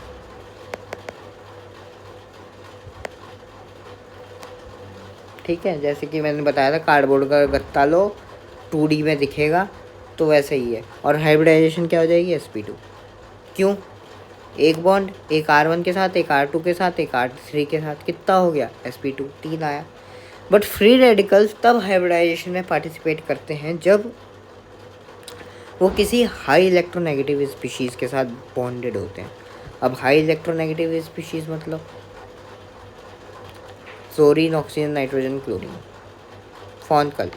ठीक है, जैसे कि मैंने बताया था कार्डबोर्ड का गत्ता लो 2D में दिखेगा, तो वैसे ही है। और हाइब्रिडाइजेशन क्या हो जाएगी, sp2। क्यों, एक बॉन्ड, एक R1 के साथ, एक R2 के साथ, एक R3 के साथ, कितना हो गया, sp2, 3 आया। बट फ्री रेडिकल्स तब हाइब्रिडाइजेशन में पार्टिसिपेट करते हैं जब वो किसी हाई इलेक्ट्रोनेगेटिव स्पीशीज़ के साथ बॉन्डेड होते हैं। अब हाई इलेक्ट्रोनेगेटिव स्पीशीज़ मतलब फ्लोरीन, ऑक्सीजन, नाइट्रोजन, क्लोरीन, फॉनकल,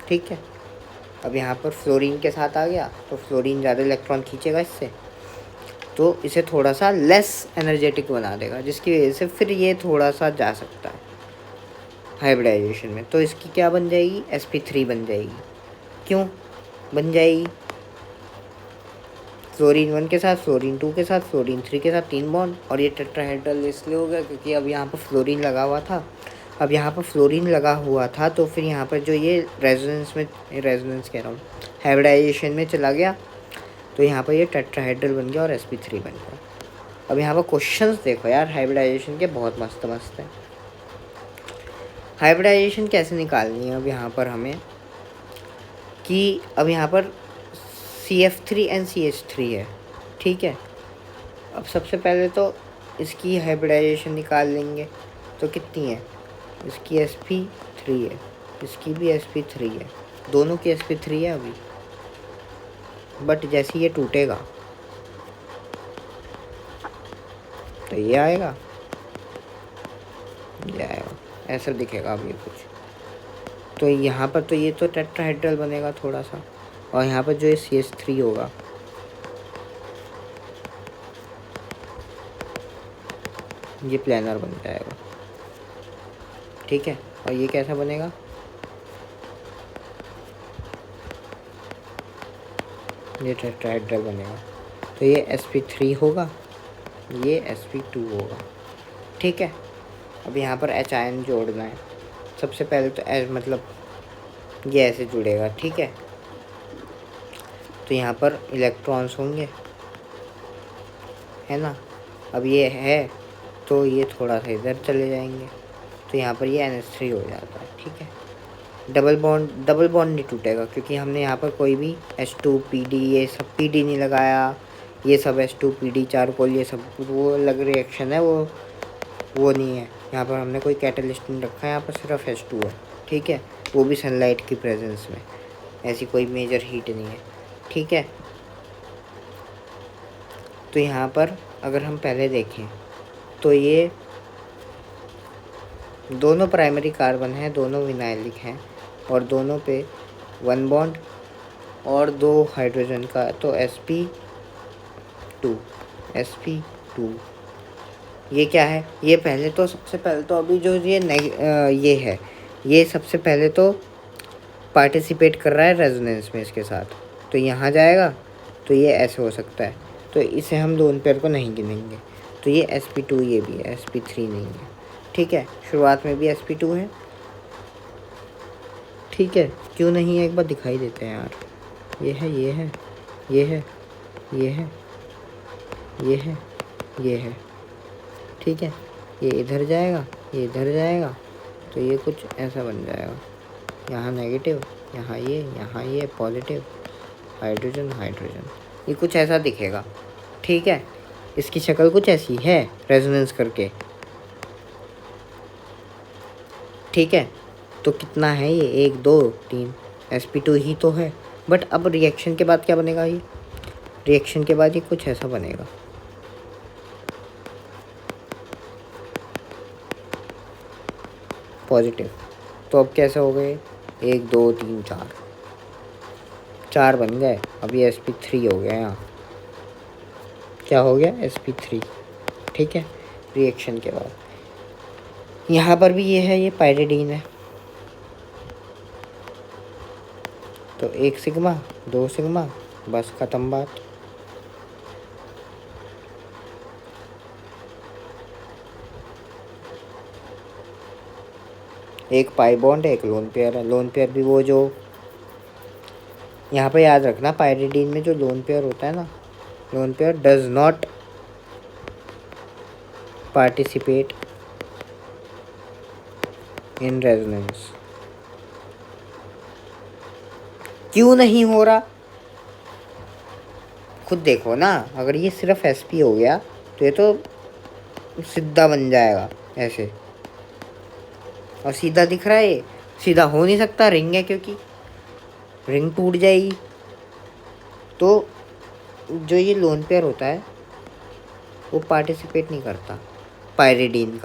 ठीक है। अब यहाँ पर फ्लोरीन के साथ आ गया तो फ्लोरीन ज़्यादा इलेक्ट्रॉन खींचेगा इससे, तो इसे थोड़ा सा लेस एनर्जेटिक बना देगा, जिसकी वजह से फिर ये थोड़ा सा जा सकता है हाइब्रिडाइजेशन में। तो इसकी क्या बन जाएगी, sp3 बन जाएगी। क्यों बन जाएगी, फ्लोरीन 1 के साथ, फ्लोरीन 2 के साथ, फ्लोरीन 3 के साथ 3 बॉन्ड, और ये टेट्राहेड्रल इसलिए हो गया क्योंकि अब यहाँ पर फ्लोरीन लगा हुआ था। अब यहाँ पर फ्लोरीन लगा हुआ था तो फिर यहाँ पर जो ये रेजोनेंस कह रहा हूँ, हाइब्रिडाइजेशन में चला गया, तो यहाँ पर ये टेट्राहेड्रल बन गया और sp3 बन गया। अब यहाँ पर क्वेश्चंस देखो यार हाइब्रिडाइजेशन के, बहुत मस्त मस्त है। हाइब्रिडाइजेशन कैसे निकालनी है अब यहाँ पर हमें, कि अब यहाँ पर CF3 and CH3 है, ठीक है। अब सबसे पहले तो इसकी हाइब्रिडाइजेशन निकाल लेंगे, तो कितनी है, इसकी sp3 है, इसकी भी sp3 है, दोनों की sp3 है अभी। बट जैसे ये टूटेगा तो ये आएगा, ऐसा दिखेगा अब ये कुछ। तो यहाँ पर तो ये तो टेट्राहेड्रल बनेगा थोड़ा सा, और यहाँ पर जो ये CH3 होगा ये प्लानर बन जाएगा, ठीक है। और ये कैसा बनेगा, ये टेट्राहेड्रल बनेगा। तो ये sp3 होगा, ये sp2 होगा, ठीक है। अब यहाँ पर H आयन जोड़ना है। सबसे पहले तो मतलब ये ऐसे जुड़ेगा, ठीक है। तो यहाँ पर इलेक्ट्रॉन्स होंगे, है ना। अब ये है तो ये थोड़ा सा इधर चले जाएंगे, तो यहाँ पर ये NH3 हो जाता है, ठीक है। डबल बॉन्ड नहीं टूटेगा क्योंकि हमने यहाँ पर कोई भी H2PD, ये सब PD नहीं लगाया, ये सब H2PD चारकोल, ये सब वो अलग रिएक्शन है, वो नहीं है। यहाँ पर हमने कोई कैटलिस्ट नहीं रखा है, यहाँ पर सिर्फ H2 है, ठीक है। वो भी सनलाइट की प्रेजेंस में, ऐसी कोई मेजर हीट नहीं है, ठीक है। तो यहाँ पर अगर हम पहले देखें तो ये दोनों प्राइमरी कार्बन हैं, दोनों विनाइलिक हैं, और दोनों पे 1 बॉन्ड और 2 हाइड्रोजन का, तो sp2 ये क्या है, ये पहले तो सबसे पहले तो अभी जो ये है, ये सबसे पहले तो पार्टिसिपेट कर रहा है रेजोनेंस में इसके साथ, तो यहाँ जाएगा तो ये ऐसे हो सकता है, तो इसे हम लोन पेयर को नहीं गिनेंगे। तो ये sp2, ये भी है, sp3 नहीं है, ठीक है। शुरुआत में भी sp2 है, ठीक है। क्यों नहीं है एक बार दिखाई देते हैं यार, ये है, ये है, ये है, ये है, ये है, ये है, ठीक है। ये इधर जाएगा, ये इधर जाएगा, तो ये कुछ ऐसा बन जाएगा, यहाँ नेगेटिव, यहाँ ये पॉजिटिव, हाइड्रोजन, ये कुछ ऐसा दिखेगा, ठीक है। इसकी शक्ल कुछ ऐसी है रेजोनेंस करके, ठीक है। तो कितना है ये, 1 2 3, sp2 ही तो है। बट अब रिएक्शन के बाद क्या बनेगा, ये रिएक्शन के बाद ये कुछ ऐसा बनेगा, पॉजिटिव। तो अब कैसे हो गए, 1 2 3 4 बन गए। अब ये sp3 हो गया, यहाँ क्या हो गया, sp3, ठीक है। रिएक्शन के बाद यहाँ पर भी ये है, ये पाइरिडीन है, तो 1 सिग्मा 2 सिग्मा, बस ख़त्म बात। एक पाई बॉन्ड है, एक लोन पेयर है। लोन पेयर भी वो जो यहाँ पे याद रखना, पाइरिडीन में जो लोन पेयर होता है ना, lone pair does not participate in resonance. क्यों नहीं हो रहा? खुद देखो ना, अगर ये सिर्फ sp हो गया तो ये तो सीधा बन जाएगा ऐसे, और सीधा दिख रहा है, ये सीधा हो नहीं सकता, रिंग है, क्योंकि रिंग टूट जाएगी। तो जो ये लोन पेयर होता है वो पार्टिसिपेट नहीं करता पायरिडीन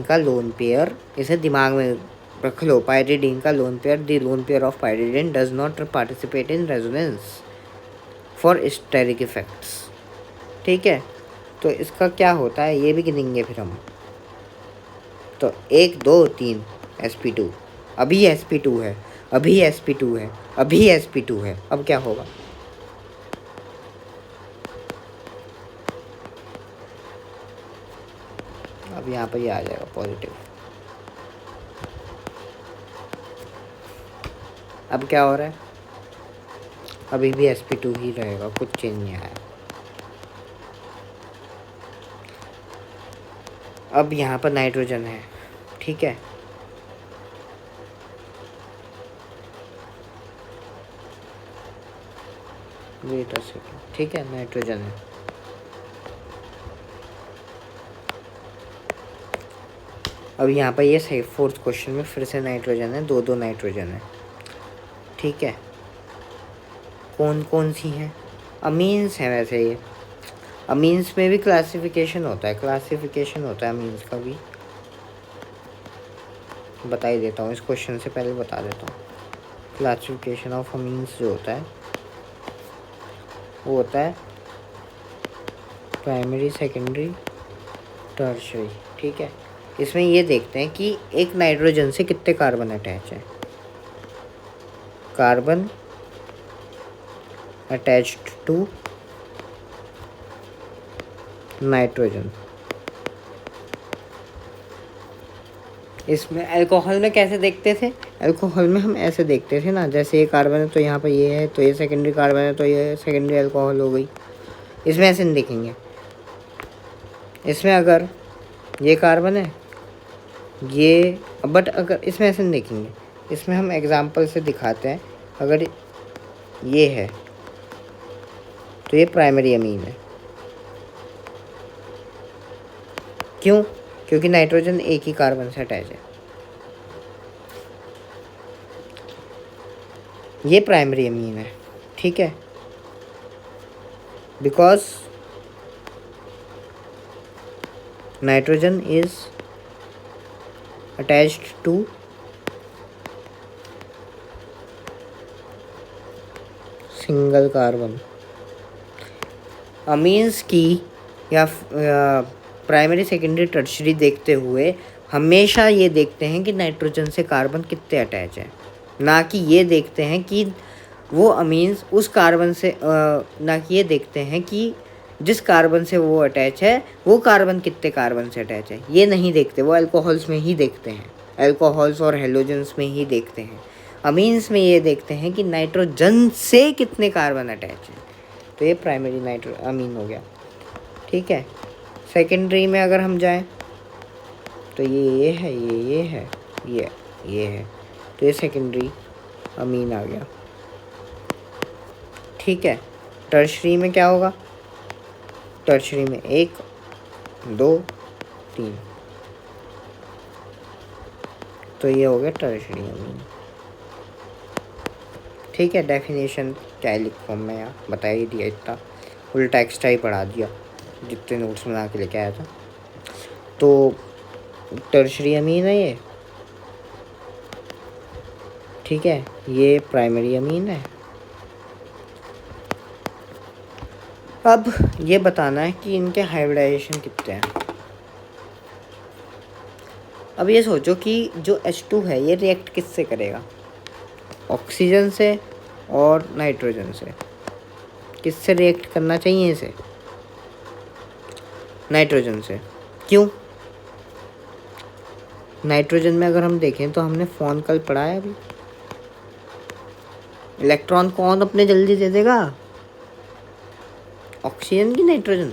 का लोन पेयर, इसे दिमाग में रख लो, पायरिडीन का lone pair, the lone pair of pyridine does not participate in resonance for steric effects. ठीक है, तो इसका क्या होता है ये भी गिनेंगे फिर हम। तो 1 2 3 sp2, अभी sp2 है, अभी sp2 है, अभी sp2 है। अब क्या होगा? अब यहाँ पर ये आ जाएगा पॉजिटिव। अब क्या हो रहा है? अभी भी sp2 ही रहेगा, कुछ चेंज नहीं आया। अब यहाँ पर नाइट्रोजन है, ठीक है, वेट अ सेकंड, ठीक है, नाइट्रोजन है। अब यहाँ पर ये फोर्थ क्वेश्चन में फिर से नाइट्रोजन है, दो नाइट्रोजन है, ठीक है। कौन कौन सी हैं? अमीन्स हैं वैसे ये। अमीन्स में भी क्लासिफिकेशन होता है अमीन्स का भी, बता ही देता हूँ, इस क्वेश्चन से पहले बता देता हूँ। क्लासिफिकेशन ऑफ अमीन्स जो होता है वो होता है प्राइमरी, सेकेंडरी, टर्शरी, ठीक है। इसमें ये देखते हैं कि एक नाइट्रोजन से कितने कार्बन अटैच हैं। Carbon attached to nitrogen. इसमें अल्कोहल में कैसे देखते थे? अल्कोहल में हम ऐसे देखते थे ना, जैसे ये कार्बन है तो यहाँ पर ये है, तो ये सेकेंडरी कार्बन है तो ये सेकेंडरी अल्कोहल हो गई। इसमें ऐसे नहीं देखेंगे। इसमें अगर ये कार्बन है ये, बट अगर इसमें ऐसे नहीं देखेंगे, इसमें हम एग्जांपल से दिखाते हैं। अगर ये है तो ये प्राइमरी अमीन है। क्यों? क्योंकि नाइट्रोजन एक ही कार्बन से अटैच है। ये प्राइमरी अमीन है, ठीक है, because nitrogen is attached to single carbon. Amines की या प्राइमरी, सेकेंडरी, टर्शरी देखते हुए हमेशा ये देखते हैं कि नाइट्रोजन से कार्बन कितने अटैच हैं, ना कि ये देखते हैं कि वो अमीन्स उस कार्बन से ना कि ये देखते हैं कि जिस कार्बन से वो अटैच है वो कार्बन कितने कार्बन से अटैच है, ये नहीं देखते। वो अल्कोहल्स में ही देखते हैं, अल्कोहल्स और हेलोजन्स में ही देखते हैं। अमीन्स में ये देखते हैं कि नाइट्रोजन से कितने कार्बन अटैच हैं। तो ये प्राइमरी नाइट्रो अमीन हो गया, ठीक है। सेकेंडरी में अगर हम जाएं तो ये है, ये है, ये है, तो ये सेकेंडरी अमीन आ गया, ठीक है। टर्शरी में क्या होगा? टर्शरी में 1 2 3, तो ये हो गया टर्शरी अमीन, ठीक है। डेफिनेशन क्या लिखूँ मैं, यहाँ बता ही दिया, इतना उल्टा एक्स्ट्रा ही पढ़ा दिया जितने नोट्स बना के लेके आया था। तो टर्शरी अमीन है ये, ठीक है। ये प्राइमरी अमीन है। अब ये बताना है कि इनके हाइब्रिडाइजेशन कितने हैं। अब ये सोचो कि जो H2 है ये रिएक्ट किससे करेगा? ऑक्सीजन से और नाइट्रोजन से। किससे रिएक्ट करना चाहिए इसे? नाइट्रोजन से। क्यों? नाइट्रोजन में अगर हम देखें तो हमने फोन कल पढ़ा है अभी, इलेक्ट्रॉन कौन अपने जल्दी दे देगा? ऑक्सीजन की nitrogen?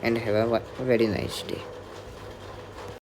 and have a very nice day.